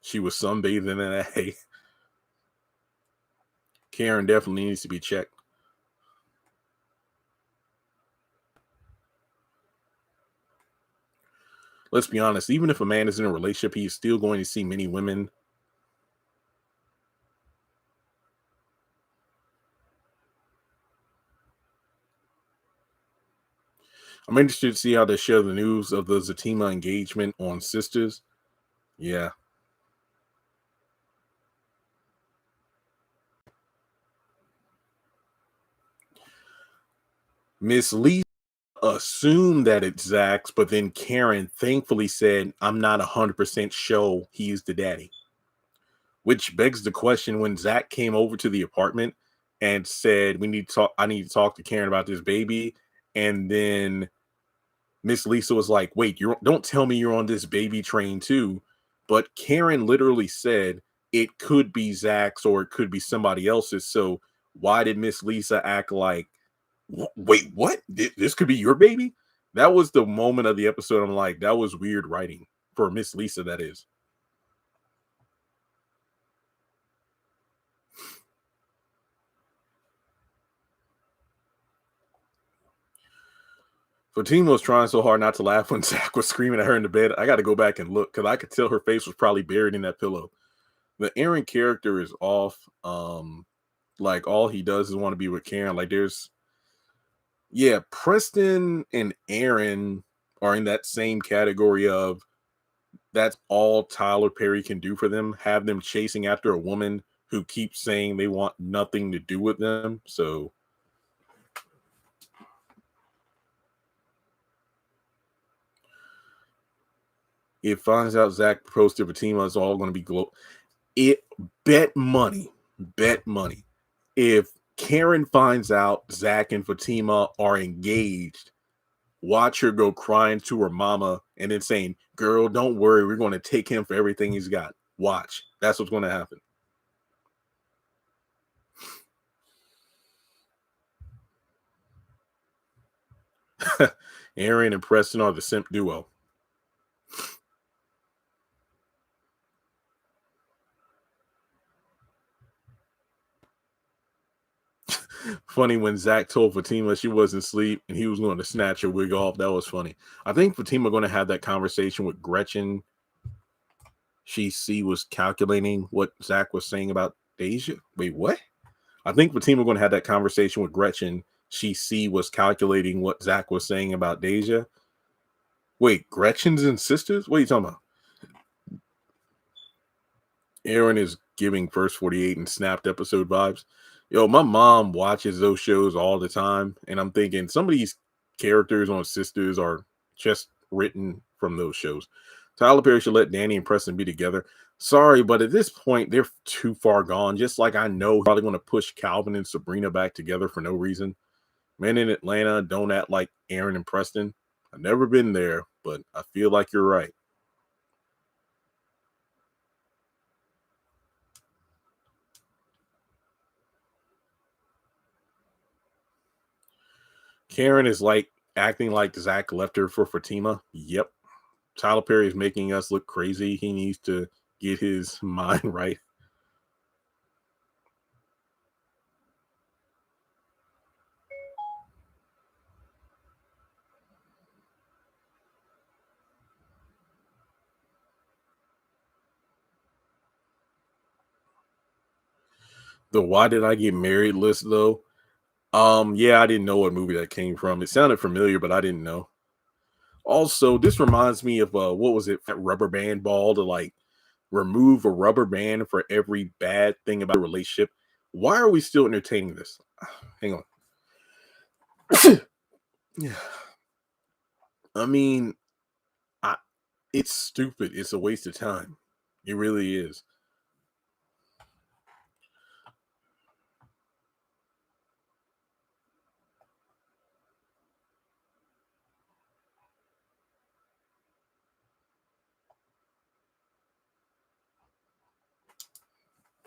She was sunbathing in that hay. Karen definitely needs to be checked. Let's be honest, even if a man is in a relationship, he's still going to see many women. I'm interested to see how they share the news of the Zatima engagement on Sistas. Yeah. Miss Lee assumed that it's Zach's, but then Karen thankfully said, I'm not 100% sure he's the daddy. Which begs the question, when Zach came over to the apartment and said, we need to talk, I need to talk to Karen about this baby. And then Miss Lisa was like, wait, you don't tell me you're on this baby train too. But Karen literally said it could be Zach's or it could be somebody else's. So why did Miss Lisa act like, wait, what? This could be your baby? That was the moment of the episode. I'm like, that was weird writing for Miss Lisa, that is. Fatima was trying so hard not to laugh when Zach was screaming at her in the bed. I got to go back and look because I could tell her face was probably buried in that pillow. The Aaron character is off. Like all he does is want to be with Karen. Like there's, yeah, Preston and Aaron are in that same category of that's all Tyler Perry can do for them. Have them chasing after a woman who keeps saying they want nothing to do with them. So it finds out Zach proposed to Fatima, it's all going to be it bet money. If Karen finds out Zach and Fatima are engaged, watch her go crying to her mama and then saying, girl, don't worry, we're going to take him for everything he's got. Watch. That's what's going to happen. Aaron and Preston are the simp duo. Funny when Zach told Fatima she wasn't asleep and he was going to snatch her wig off. That was funny. I think Fatima going to have that conversation with Gretchen. She was calculating what Zach was saying about Deja. Wait, what? I think Fatima going to have that conversation with Gretchen. She was calculating what Zach was saying about Deja. Wait, Gretchen's and Sisters? What are you talking about? Aaron is giving First 48 and Snapped episode vibes. Yo, my mom watches those shows all the time, and I'm thinking some of these characters on Sisters are just written from those shows. Tyler Perry should let Danny and Preston be together. Sorry, but at this point, they're too far gone. Just like I know probably going to push Calvin and Sabrina back together for no reason. Men in Atlanta don't act like Aaron and Preston. I've never been there, but I feel like you're right. Karen is like acting like Zach left her for Fatima. Yep. Tyler Perry is making us look crazy. He needs to get his mind right. The why did I get married list, though, Yeah, I didn't know what movie that came from. It sounded familiar, but I didn't know. Also, this reminds me of what was it? That rubber band ball to like remove a rubber band for every bad thing about a relationship. Why are we still entertaining this? Hang on. Yeah. I mean, I it's stupid. It's a waste of time. It really is.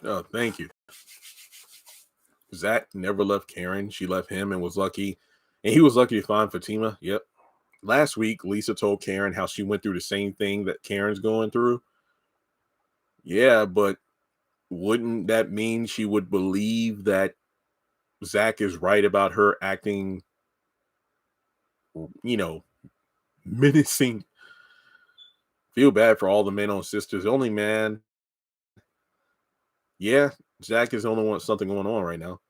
Oh, thank you. Zach never left Karen. She left him and was lucky. And he was lucky to find Fatima. Yep. Last week, Lisa told Karen how she went through the same thing that Karen's going through. Yeah, but wouldn't that mean she would believe that Zach is right about her acting, you know, menacing? Feel bad for all the men on Sisters. Only man. Yeah, Zach is the only one something going on right now.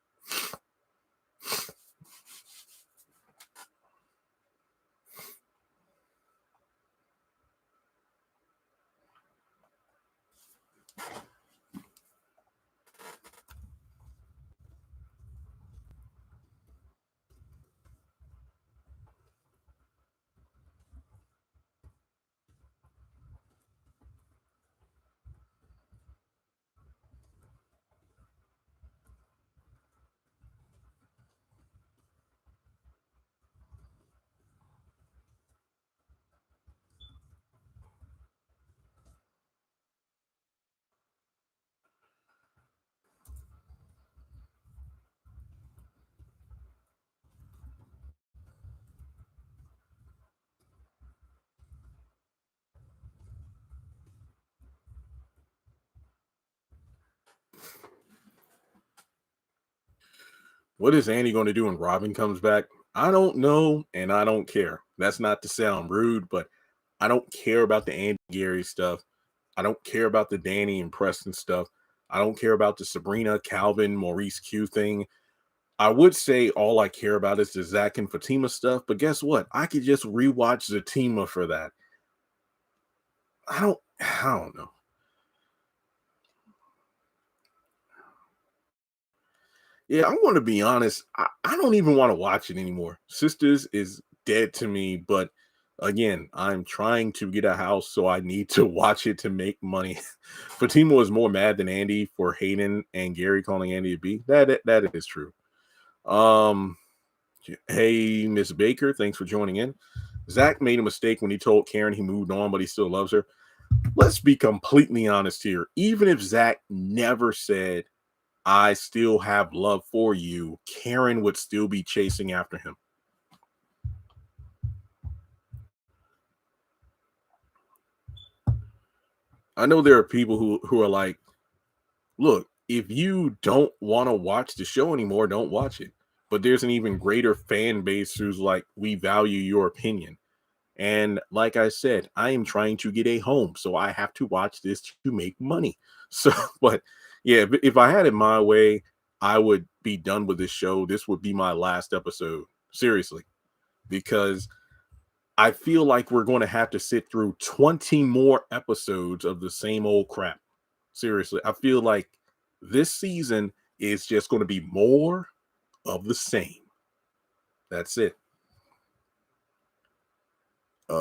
What is Andy going to do when Robin comes back? I don't know, and I don't care. That's not to sound rude, but I don't care about the Andy Gary stuff. I don't care about the Danny and Preston stuff. I don't care about the Sabrina, Calvin, Maurice Q thing. I would say all I care about is the Zach and Fatima stuff, but guess what? I could just rewatch Zatima for that. I don't know. Yeah, I'm going to be honest. I don't even want to watch it anymore. Sisters is dead to me, but again, I'm trying to get a house, so I need to watch it to make money. Fatima was more mad than Andy for Hayden and Gary calling Andy a B. That is true. Um, hey, Miss Baker, thanks for joining in. Zach made a mistake when he told Karen he moved on, but he still loves her. Let's be completely honest here. Even if Zach never said I still have love for you, Karen would still be chasing after him. I know there are people who are like, look, if you don't want to watch the show anymore, don't watch it. But there's an even greater fan base who's like, we value your opinion. And like I said, I am trying to get a home, so I have to watch this to make money. So, but yeah, if I had it my way, I would be done with this show. This would be my last episode, seriously, because I feel like we're going to have to sit through 20 more episodes of the same old crap. Seriously, I feel like this season is just going to be more of the same. That's it.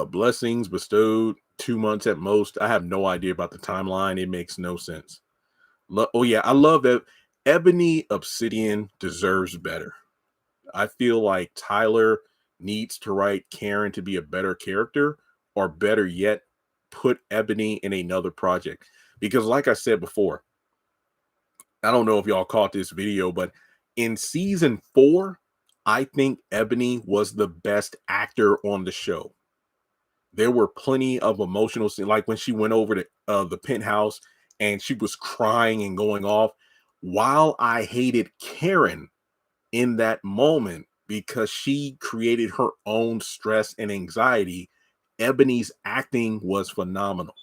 Blessings bestowed 2 months at most. I have no idea about the timeline. It makes no sense. Oh yeah, I love that. Ebony Obsidian deserves better. I feel like Tyler needs to write Karen to be a better character, or better yet, put Ebony in another project. Because, like I said before, I don't know if y'all caught this video, but in season 4, I think Ebony was the best actor on the show. There were plenty of emotional scenes, like when she went over to the penthouse and she was crying and going off. While I hated Karen in that moment because she created her own stress and anxiety, Ebony's acting was phenomenal.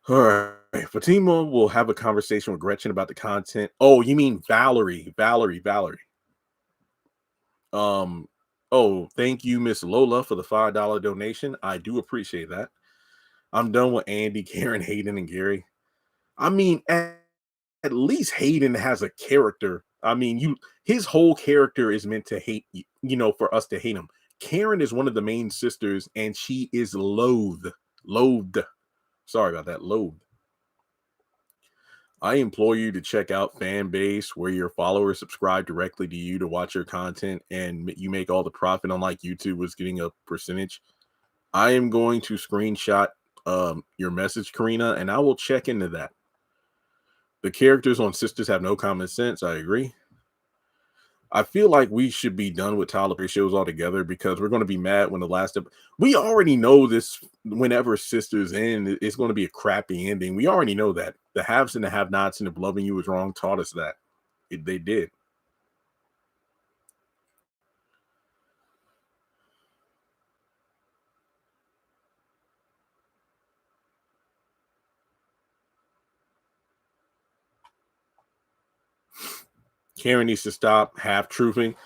All right. Okay, Fatima will have a conversation with Gretchen about the content. Oh, you mean Valerie. Um, oh, thank you, Miss Lola, for the $5 donation. I do appreciate that. I'm done with Andy, Karen, Hayden, and Gary. I mean, at least Hayden has a character. I mean, his whole character is meant to hate for us to hate him. Karen is one of the main sisters, and she is loathed. Sorry about that, loathed. I implore you to check out Fanbase, where your followers subscribe directly to you to watch your content, and you make all the profit. Unlike YouTube was getting a percentage. I am going to screenshot your message, Karina, and I will check into that. The characters on Sisters have no common sense. I agree. I feel like we should be done with Tyler Perry shows altogether because we're going to be mad when the last we already know this. Whenever Sisters end, it's going to be a crappy ending. We already know that. The haves and the have-nots and if loving you was wrong taught us that. They did. Karen needs to stop half-truthing.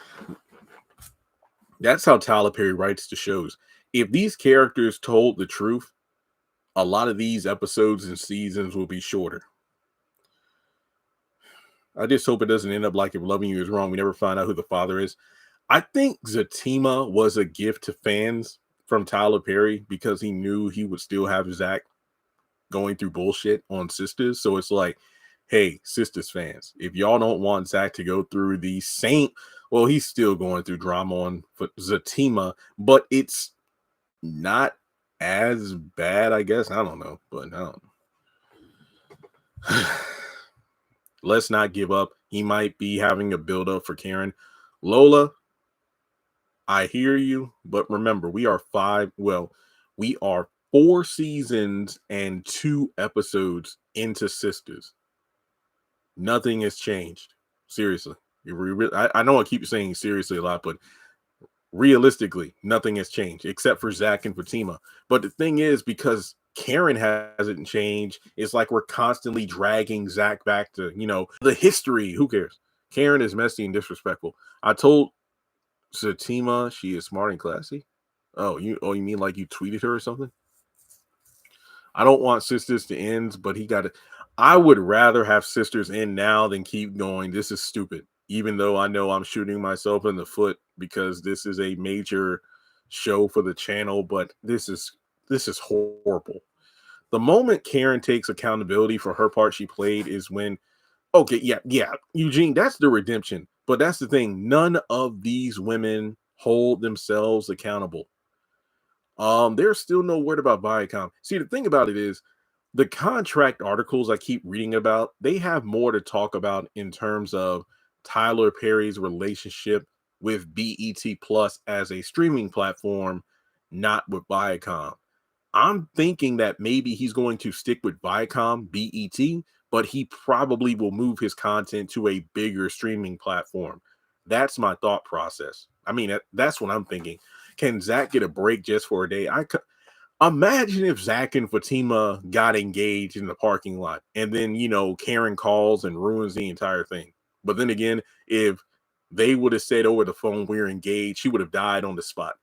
That's how Tyler Perry writes the shows. If these characters told the truth, a lot of these episodes and seasons will be shorter. I just hope it doesn't end up like if loving you is wrong, we never find out who the father is. I think Zatima was a gift to fans from Tyler Perry because he knew he would still have Zach going through bullshit on Sisters. So it's like, hey, Sisters fans, if y'all don't want Zach to go through the same, well, he's still going through drama on Zatima, but it's not as bad, I guess. I don't know, but I don't know. Let's not give up. He might be having a build up for Karen. Lola, I hear you, but remember, we are we are 4 seasons and 2 episodes into Sisters. Nothing has changed. Seriously. I know I keep saying seriously a lot, but realistically, nothing has changed except for Zach and Fatima. But the thing is, because Karen hasn't changed, it's like we're constantly dragging Zach back to, the history. Who cares? Karen is messy and disrespectful. I told Zatima she is smart and classy. You mean like you tweeted her or something? I don't want Sisters to end, but I would rather have Sisters end now than keep going. This is stupid. Even though I know I'm shooting myself in the foot because this is a major show for the channel, but this is horrible. The moment Karen takes accountability for her part she played is when, okay, yeah, Eugene, that's the redemption. But that's the thing. None of these women hold themselves accountable. There's still no word about Viacom. See, the thing about it is the contract articles I keep reading about, they have more to talk about in terms of Tyler Perry's relationship with BET Plus as a streaming platform, not with Viacom. I'm thinking that maybe he's going to stick with Viacom, BET, but he probably will move his content to a bigger streaming platform. That's my thought process. I mean, that's what I'm thinking. Can Zach get a break just for a day? Imagine if Zach and Fatima got engaged in the parking lot and then, Karen calls and ruins the entire thing. But then again, if they would have said over the phone, we're engaged, she would have died on the spot.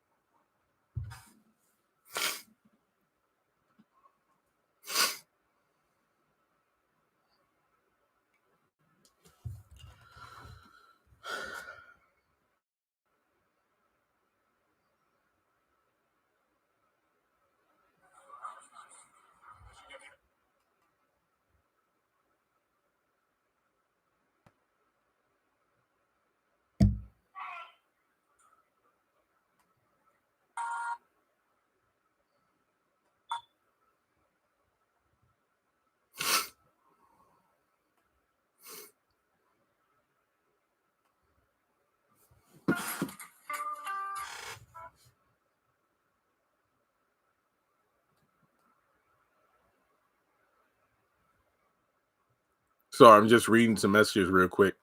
Sorry, I'm just reading some messages real quick.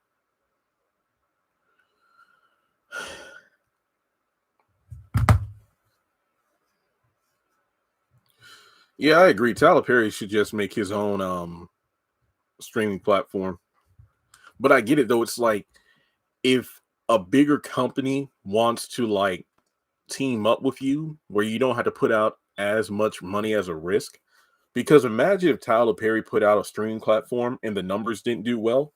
Yeah, I agree. Tyler Perry should just make his own streaming platform. But I get it though. It's like if a bigger company wants to like team up with you where you don't have to put out as much money as a risk. Because imagine if Tyler Perry put out a streaming platform and the numbers didn't do well,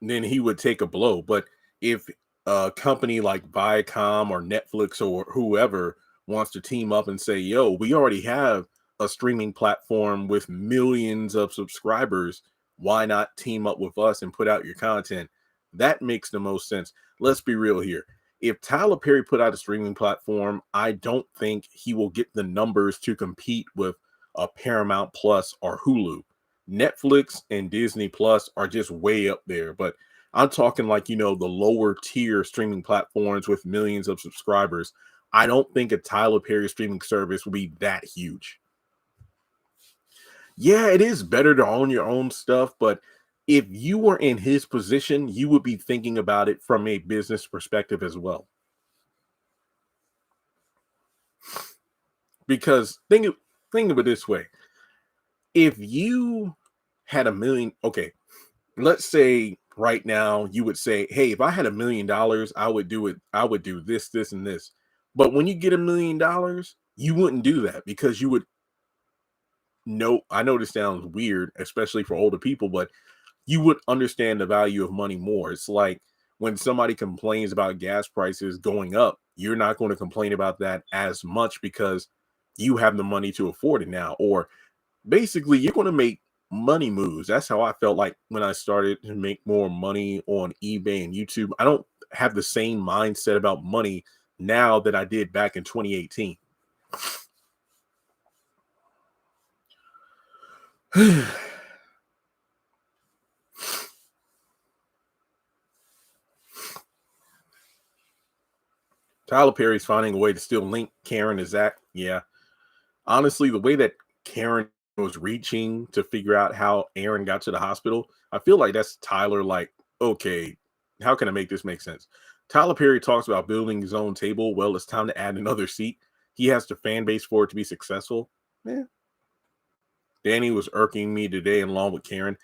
then he would take a blow. But if a company like Viacom or Netflix or whoever wants to team up and say, yo, we already have a streaming platform with millions of subscribers, why not team up with us and put out your content? That makes the most sense. Let's be real here. If Tyler Perry put out a streaming platform, I don't think he will get the numbers to compete with a Paramount Plus or Hulu. Netflix and Disney Plus are just way up there, but I'm talking like, the lower tier streaming platforms with millions of subscribers. I don't think a Tyler Perry streaming service will be that huge. Yeah, it is better to own your own stuff, but if you were in his position, you would be thinking about it from a business perspective as well. Because think of it this way. If you had a million, okay, let's say right now you would say, hey, if I had $1 million, I would do it. I would do this, this, and this. But when you get $1 million, you wouldn't do that because you would know. I know this sounds weird, especially for older people, but you would understand the value of money more. It's like when somebody complains about gas prices going up, you're not going to complain about that as much because you have the money to afford it now. Or basically you're going to make money moves. That's how I felt like when I started to make more money on eBay and YouTube. I don't have the same mindset about money now that I did back in 2018. Tyler Perry's finding a way to still link Karen to Zach. Yeah. Honestly, the way that Karen was reaching to figure out how Aaron got to the hospital, I feel like that's Tyler like, okay, how can I make this make sense? Tyler Perry talks about building his own table. Well, it's time to add another seat. He has the fan base for it to be successful. Yeah. Danny was irking me today along with Karen.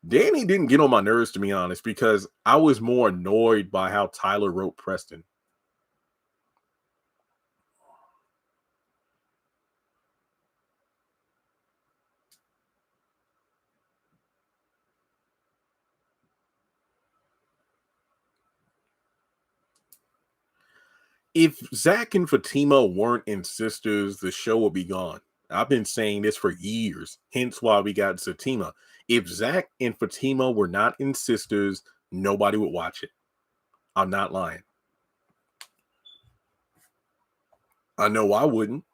Danny didn't get on my nerves, to be honest, because I was more annoyed by how Tyler wrote Preston. If Zach and Fatima weren't in Sisters, the show would be gone. I've been saying this for years, hence why we got Zatima. If Zach and Fatima were not in Sisters, nobody would watch it. I'm not lying. I know I wouldn't.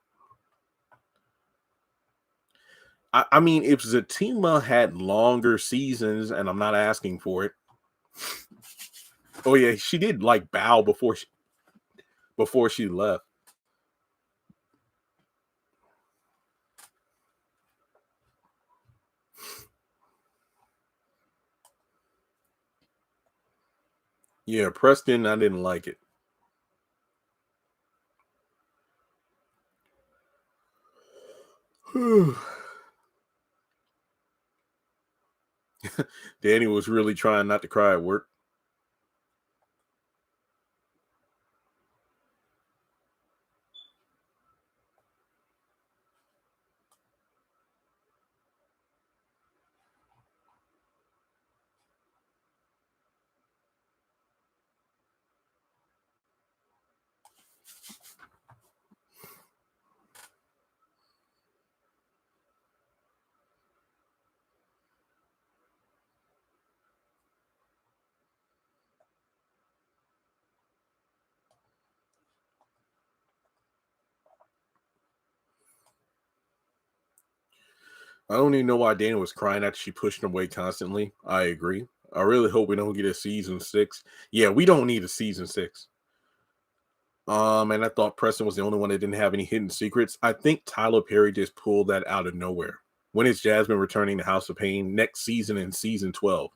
I mean, if Zatima had longer seasons, and I'm not asking for it. Oh yeah, she did like bow before she left. Yeah, Preston, I didn't like it. Danny was really trying not to cry at work. I don't even know why Dana was crying after she pushed him away constantly. I agree. I really hope we don't get a season 6. Yeah, we don't need a season 6. And I thought Preston was the only one that didn't have any hidden secrets. I think Tyler Perry just pulled that out of nowhere. When is Jasmine returning to House of Pain next season in season 12?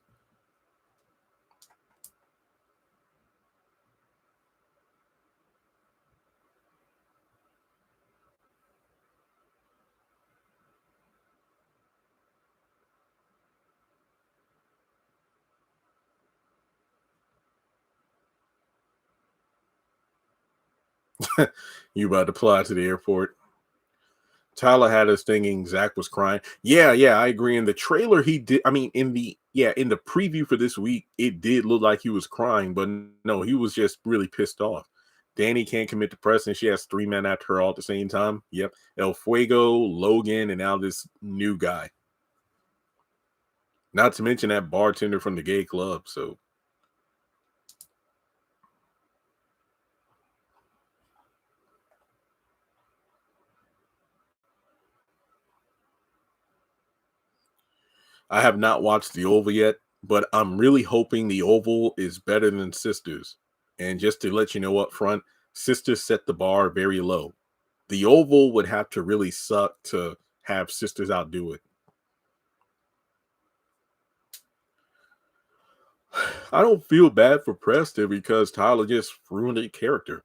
You about to fly to the airport. Tyler had us thinking Zach was crying. Yeah, yeah, I agree. In the trailer, he did. I mean, in the preview for this week, it did look like he was crying, but no, he was just really pissed off. Danny can't commit to Preston. She has three men after her all at the same time. Yep. El Fuego, Logan, and now this new guy. Not to mention that bartender from the gay club. So I have not watched The Oval yet, but I'm really hoping The Oval is better than Sisters. And just to let you know up front, Sisters set the bar very low. The Oval would have to really suck to have Sisters outdo it. I don't feel bad for Preston because Tyler just ruined a character.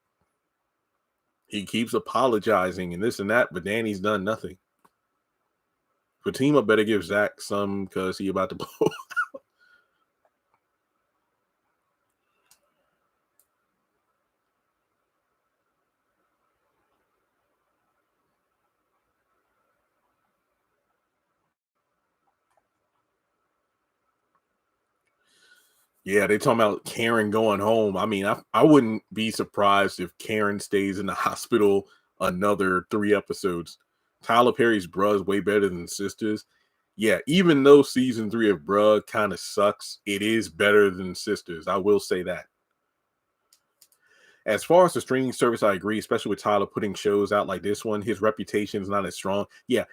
He keeps apologizing and this and that, but Danny's done nothing. Fatima better give Zach some because he about to blow. Yeah, they talking about Karen going home. I mean, I wouldn't be surprised if Karen stays in the hospital another 3 episodes. Tyler Perry's Bruh's way better than Sisters. Yeah, even though season 3 of Bruh kind of sucks, it is better than Sisters. I will say that. As far as the streaming service, I agree, especially with Tyler putting shows out like this one. His reputation is not as strong. Yeah,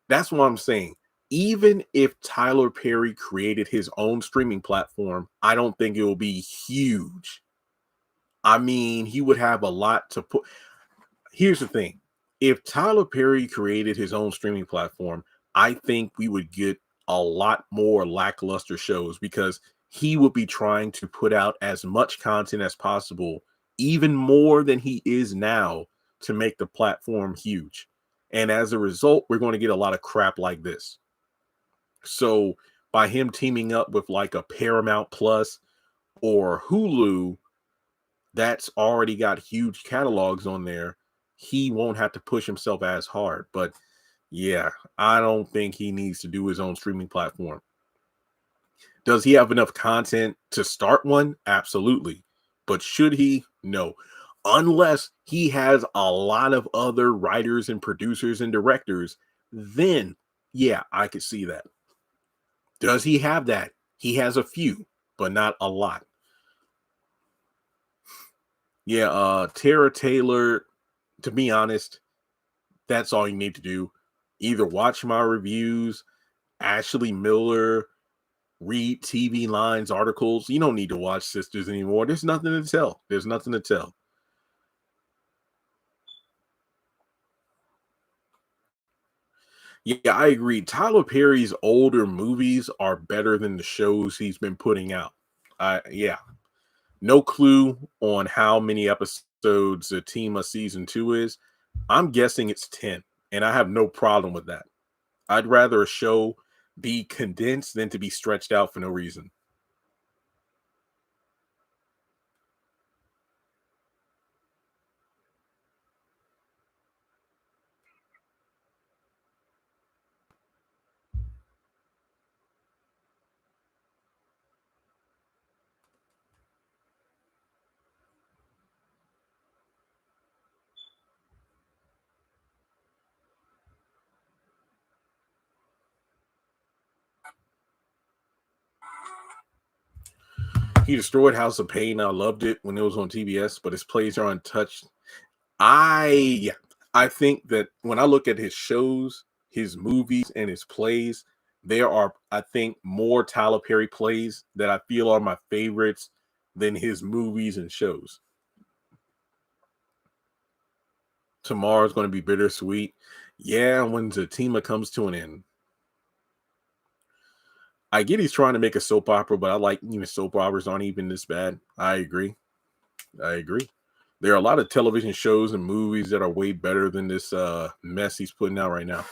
that's what I'm saying. Even if Tyler Perry created his own streaming platform, I don't think it will be huge. I mean, he would have a lot to put. Here's the thing. If Tyler Perry created his own streaming platform, I think we would get a lot more lackluster shows because he would be trying to put out as much content as possible, even more than he is now, to make the platform huge. And as a result, we're going to get a lot of crap like this. So by him teaming up with like a Paramount Plus or Hulu that's already got huge catalogs on there, he won't have to push himself as hard. But yeah, I don't think he needs to do his own streaming platform. Does he have enough content to start one? Absolutely. But should he? No. Unless he has a lot of other writers and producers and directors, then yeah, I could see that. Does he have that? He has a few, but not a lot. Yeah, Tara Taylor, to be honest, that's all you need to do. Either watch my reviews, Ashley Miller, read TV Lines articles. You don't need to watch Sisters anymore. There's nothing to tell. There's nothing to tell. Yeah, I agree. Tyler Perry's older movies are better than the shows he's been putting out. Yeah, no clue on how many episodes Zatima season 2 is. I'm guessing it's 10, and I have no problem with that. I'd rather a show be condensed than to be stretched out for no reason. He destroyed House of Pain. I loved it when it was on TBS, but his plays are untouched. Yeah, I think that when I look at his shows, his movies, and his plays, there are, I think, more Tyler Perry plays that I feel are my favorites than his movies and shows. Tomorrow's going to be bittersweet. Yeah, when Zatima comes to an end. I get he's trying to make a soap opera, but I like soap operas aren't even this bad. I agree. I agree. There are a lot of television shows and movies that are way better than this mess he's putting out right now.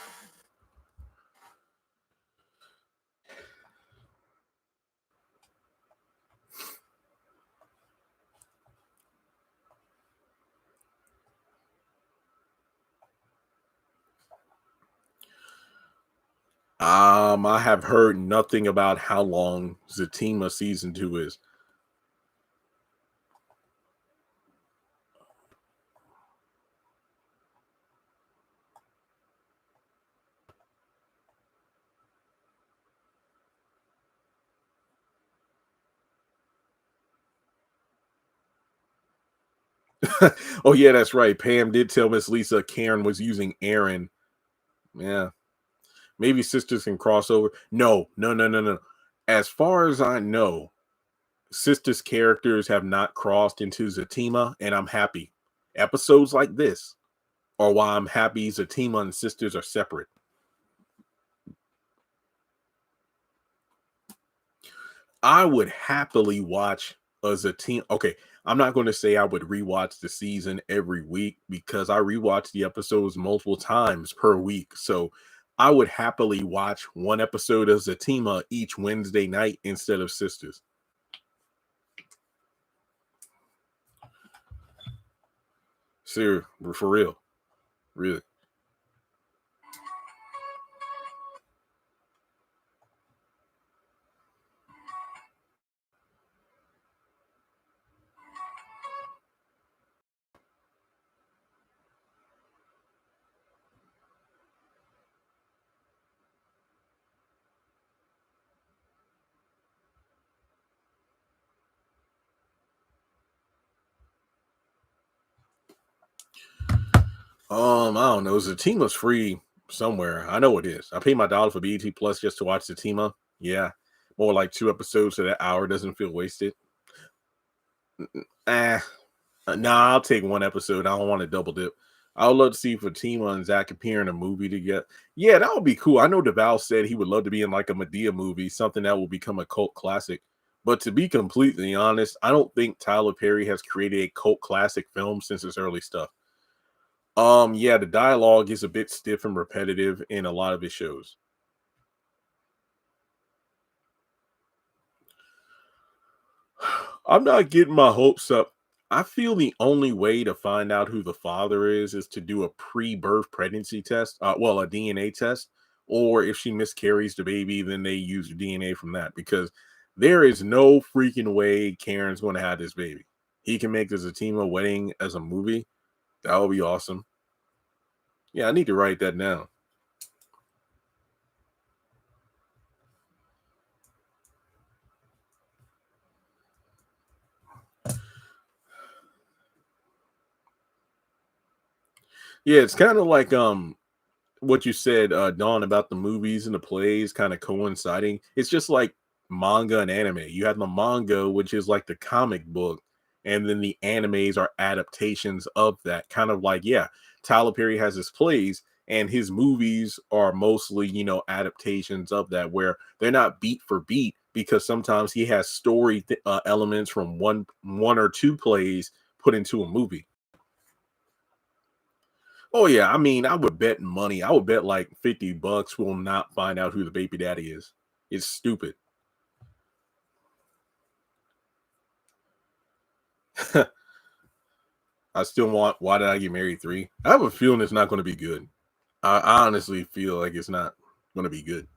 I have heard nothing about how long Zatima season 2 is. Oh yeah, that's right. Pam did tell Miss Lisa Karen was using Aaron. Yeah. Maybe sisters can cross over. No, no, no, no, no. As far as I know, sisters characters have not crossed into Zatima, and I'm happy. Episodes like this are why I'm happy Zatima and sisters are separate. I would happily watch a Zatima. Okay, I'm not going to say I would rewatch the season every week because I rewatch the episodes multiple times per week. So I would happily watch one episode of Zatima each Wednesday night instead of Sisters. Sir, for real, really. I don't know. Zatima's free somewhere. I know it is. I pay my dollar for BET Plus just to watch Zatima. Yeah, more like 2 episodes, so that hour doesn't feel wasted. Ah, nah, I'll take one episode. I don't want to double dip. I would love to see Fatima and Zach appear in a movie together. Yeah, that would be cool. I know DeVal said he would love to be in like a Medea movie, something that will become a cult classic. But to be completely honest, I don't think Tyler Perry has created a cult classic film since his early stuff. Yeah, the dialogue is a bit stiff and repetitive in a lot of his shows. I'm not getting my hopes up. I feel the only way to find out who the father is to do a pre-birth pregnancy test. Well, a DNA test, or if she miscarries the baby, then they use DNA from that because there is no freaking way Karen's going to have this baby. He can make the Zatima wedding as a movie. That would be awesome. Yeah, I need to write that down. Yeah, it's kind of like what you said, Dawn, about the movies and the plays kind of coinciding. It's just like manga and anime. You have the manga, which is like the comic book, and then the animes are adaptations of that. Kind of like, yeah, Tyler Perry has his plays, and his movies are mostly, adaptations of that, where they're not beat for beat because sometimes he has story elements from one or two plays put into a movie. Oh yeah, I mean, I would bet money. I would bet like $50 we'll not find out who the baby daddy is. It's stupid. I still want Why Did I Get Married 3. I have a feeling it's not going to be good. I honestly feel like it's not going to be good.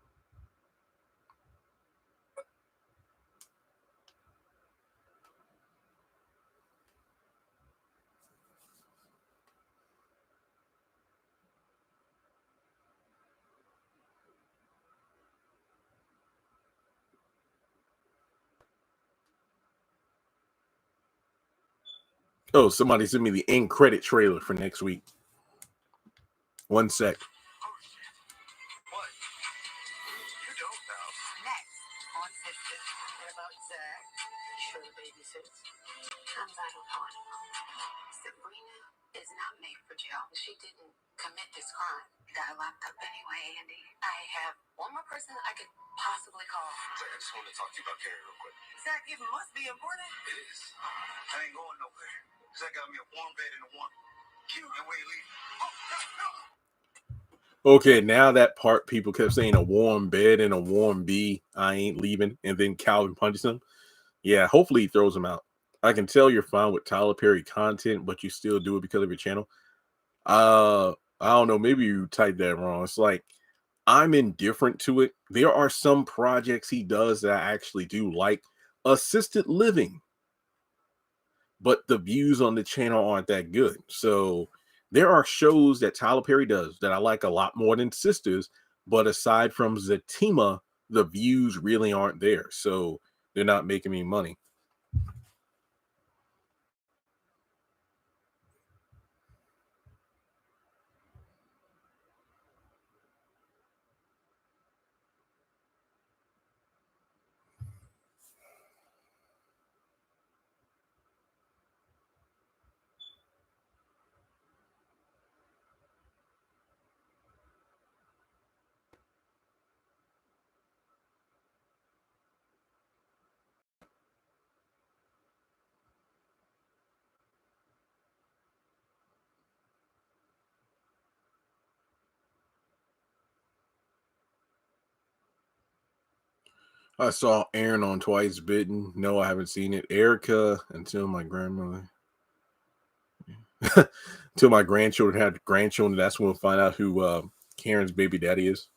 Oh, somebody sent me the end credit trailer for next week. One sec. What? You don't know. Next on Sistas. What about Zach? You sure the baby sits? Sometimes I don't know anymore. Sabrina is not made for jail. She didn't commit this crime. Got locked up anyway, Andy. I have one more person I could possibly call. Zach, I just want to talk to you about Carrie real quick. Zach, it must be important. It is. I ain't going nowhere. Zach got me a warm bed and a warm. You and we leave. Oh, God, no. Okay, now that part people kept saying a warm bed and a warm bee, I ain't leaving, and then Calvin punches him. Yeah, hopefully he throws him out. I can tell you're fine with Tyler Perry content, but you still do it because of your channel. I don't know. Maybe you typed that wrong. It's like I'm indifferent to it. There are some projects he does that I actually do like, assisted living, but the views on the channel aren't that good. So there are shows that Tyler Perry does that I like a lot more than Sisters, but aside from Zatima, the views really aren't there. So they're not making me money. I saw Aaron on Twice Bitten. No, I haven't seen it. Erica until my grandmother. Until my grandchildren have grandchildren, that's when we'll find out who Karen's baby daddy is.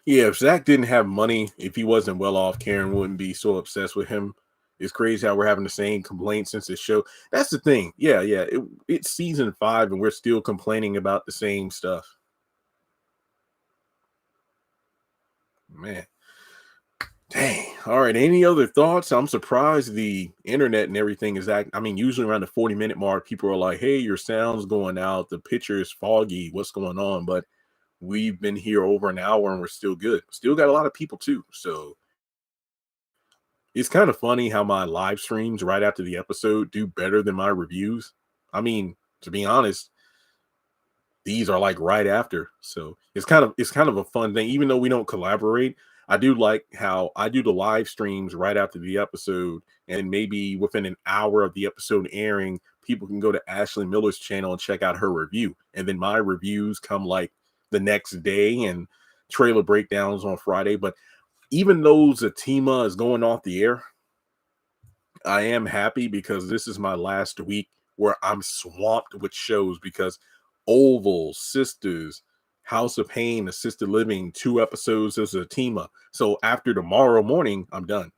Yeah, if Zach didn't have money, if he wasn't well off, Karen wouldn't be so obsessed with him. It's crazy how we're having the same complaints since the show. That's the thing. Yeah. It's season 5 and we're still complaining about the same stuff. Man. Dang. All right. Any other thoughts? I'm surprised the internet and everything is I mean, usually around the 40-minute mark, people are like, hey, your sound's going out. The picture is foggy. What's going on? But we've been here over an hour and we're still good. Still got a lot of people too. So it's kind of funny how my live streams right after the episode do better than my reviews. I mean, to be honest, these are like right after. So it's kind of a fun thing. Even though we don't collaborate, I do like how I do the live streams right after the episode, and maybe within an hour of the episode airing, people can go to Ashley Miller's channel and check out her review. And then my reviews come like the next day and trailer breakdowns on Friday. But even though Zatima is going off the air, I am happy because this is my last week where I'm swamped with shows because Oval, Sisters, House of Pain, Assisted Living, 2 episodes of Zatima. So after tomorrow morning, I'm done.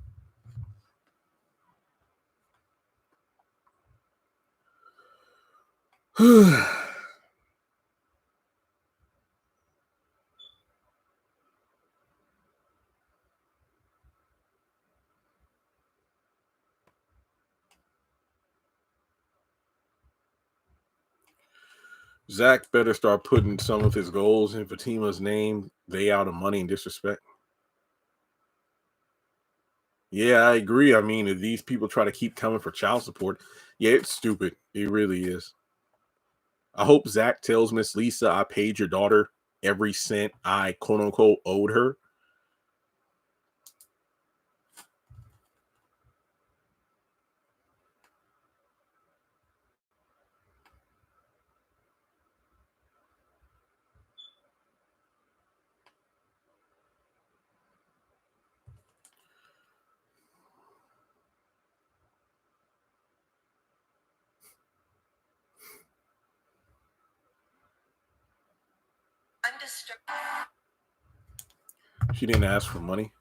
Zach better start putting some of his goals in Fatima's name. They out of money and disrespect. Yeah, I agree. I mean, if these people try to keep coming for child support, yeah, it's stupid. It really is. I hope Zach tells Miss Lisa I paid your daughter every cent I quote unquote owed her. She didn't ask for money.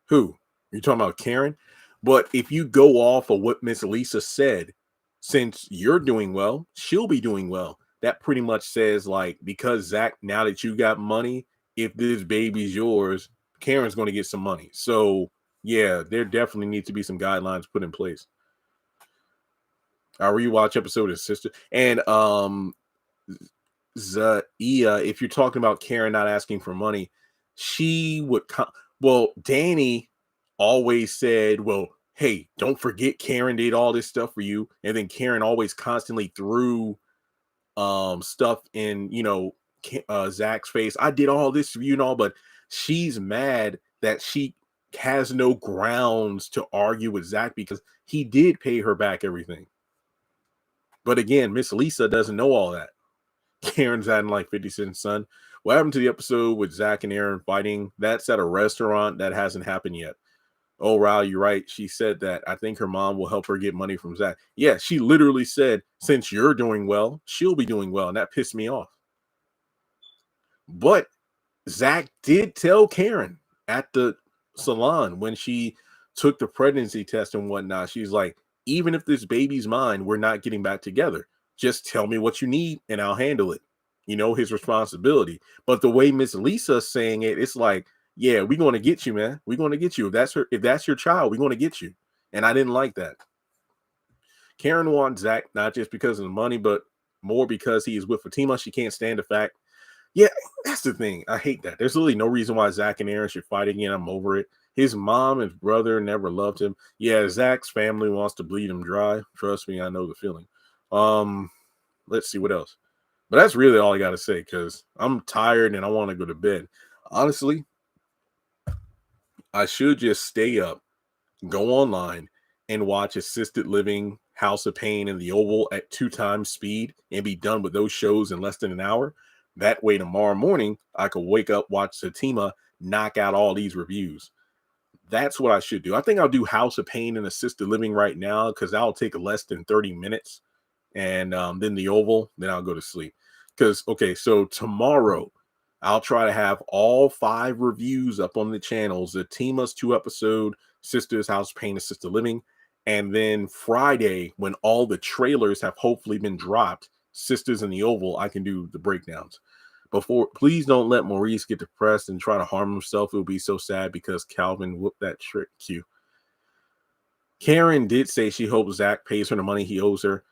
Who? You're talking about Karen? But if you go off of what Miss Lisa said, since you're doing well, she'll be doing well. That pretty much says, like, because Zach, now that you got money, if this baby's yours, Karen's going to get some money. So, yeah, there definitely needs to be some guidelines put in place. Our rewatch episode is Sister. And Zaia, if you're talking about Karen not asking for money, she would well, Danny always said, well, hey, don't forget Karen did all this stuff for you. And then Karen always constantly threw stuff in, Zach's face. I did all this for you and all, but she's mad that she has no grounds to argue with Zach because he did pay her back everything. But again, Miss Lisa doesn't know all that. Karen's adding like 50 Cent's son. What happened to the episode with Zach and Aaron fighting? That's at a restaurant. That hasn't happened yet. Oh, Ral, you're right. She said that. I think her mom will help her get money from Zach. Yeah, she literally said, since you're doing well, she'll be doing well. And that pissed me off. But Zach did tell Karen at the salon when she took the pregnancy test and whatnot. She's like, even if this baby's mine, we're not getting back together. Just tell me what you need and I'll handle it. You know, his responsibility. But the way Miss Lisa's saying it, it's like, yeah, we're going to get you, man. We're going to get you. If that's your child, we're going to get you. And I didn't like that. Karen wants Zach not just because of the money, but more because he is with Fatima. She can't stand the fact. Yeah, that's the thing. I hate that. There's literally no reason why Zach and Aaron should fight again. I'm over it. His mom and brother never loved him. Yeah, Zach's family wants to bleed him dry. Trust me, I know the feeling. Let's see what else. But that's really all I got to say because I'm tired and I want to go to bed. Honestly, I should just stay up, go online, and watch Assisted Living, House of Pain, and The Oval at 2 times speed and be done with those shows in less than an hour. That way, tomorrow morning, I could wake up, watch Zatima, knock out all these reviews. That's what I should do. I think I'll do House of Pain and Assisted Living right now because that'll take less than 30 minutes. And then The Oval, then I'll go to sleep. Because, okay, so tomorrow, I'll try to have all 5 reviews up on the channels. Zatima's 2-episode, Sistas, House of Pain, Assisted Living. And then Friday, when all the trailers have hopefully been dropped, Sisters in the Oval, I can do the breakdowns. Please don't let Maurice get depressed and try to harm himself. It would be so sad because Calvin whooped that trick. Q. Karen did say she hopes Zach pays her the money he owes her.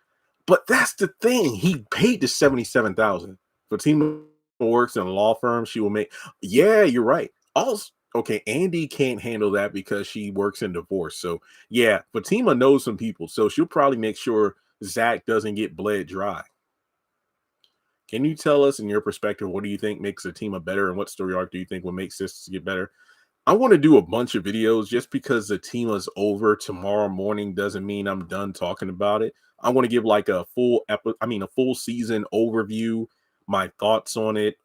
But that's the thing. He paid the $77,000. Fatima works in a law firm. She will make. Yeah, you're right. Also, okay, Andy can't handle that because she works in divorce. So yeah, Fatima knows some people. So she'll probably make sure Zach doesn't get bled dry. Can you tell us, in your perspective, what do you think makes Zatima better, and what story arc do you think will make Sisters get better? I want to do a bunch of videos. Just because Zatima's over tomorrow morning doesn't mean I'm done talking about it. I want to give like a full season overview, my thoughts on it,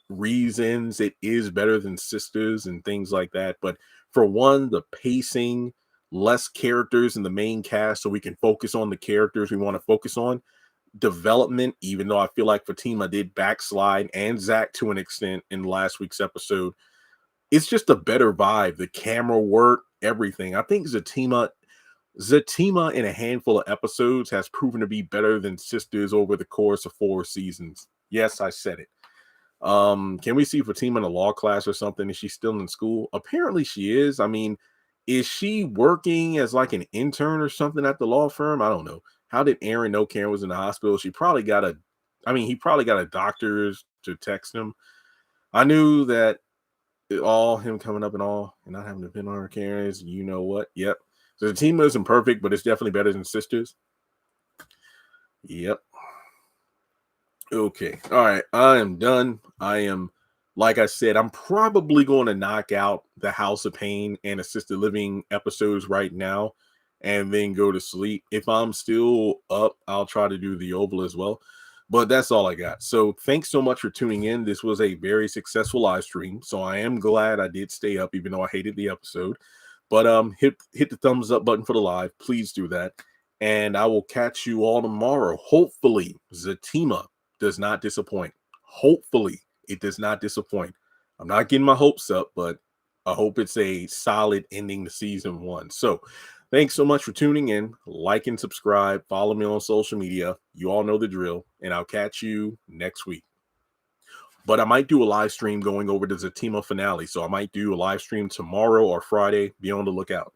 reasons it is better than Sisters, and things like that. But for one, the pacing, less characters in the main cast, so we can focus on the characters we want to focus on. Development, even though I feel like Fatima did backslide, and Zach to an extent in last week's episode, it's just a better vibe. The camera work, everything. I think Zatima in a handful of episodes has proven to be better than Sisters over the course of 4 seasons. Yes, I said it. Can we see Fatima in a law class or something? Is she still in school? Apparently she is. I mean, is she working as like an intern or something at the law firm? I don't know. How did Aaron know Karen was in the hospital? He probably got a doctor's to text him. I knew that all him coming up and not having to depend on her Karen's, you know what? Yep. So the team isn't perfect, but it's definitely better than Sisters. Yep. Okay. All right. I am done. Like I said, I'm probably going to knock out the House of Pain and Assisted Living episodes right now and then go to sleep. If I'm still up, I'll try to do the Oval as well. But that's all I got. So thanks so much for tuning in. This was a very successful live stream. So I am glad I did stay up, even though I hated the episode. But hit the thumbs up button for the live. Please do that. And I will catch you all tomorrow. Hopefully, Zatima does not disappoint. Hopefully, it does not disappoint. I'm not getting my hopes up, but I hope it's a solid ending to season 1. So thanks so much for tuning in. Like and subscribe. Follow me on social media. You all know the drill. And I'll catch you next week. But I might do a live stream going over the Zatima finale. So I might do a live stream tomorrow or Friday. Be on the lookout.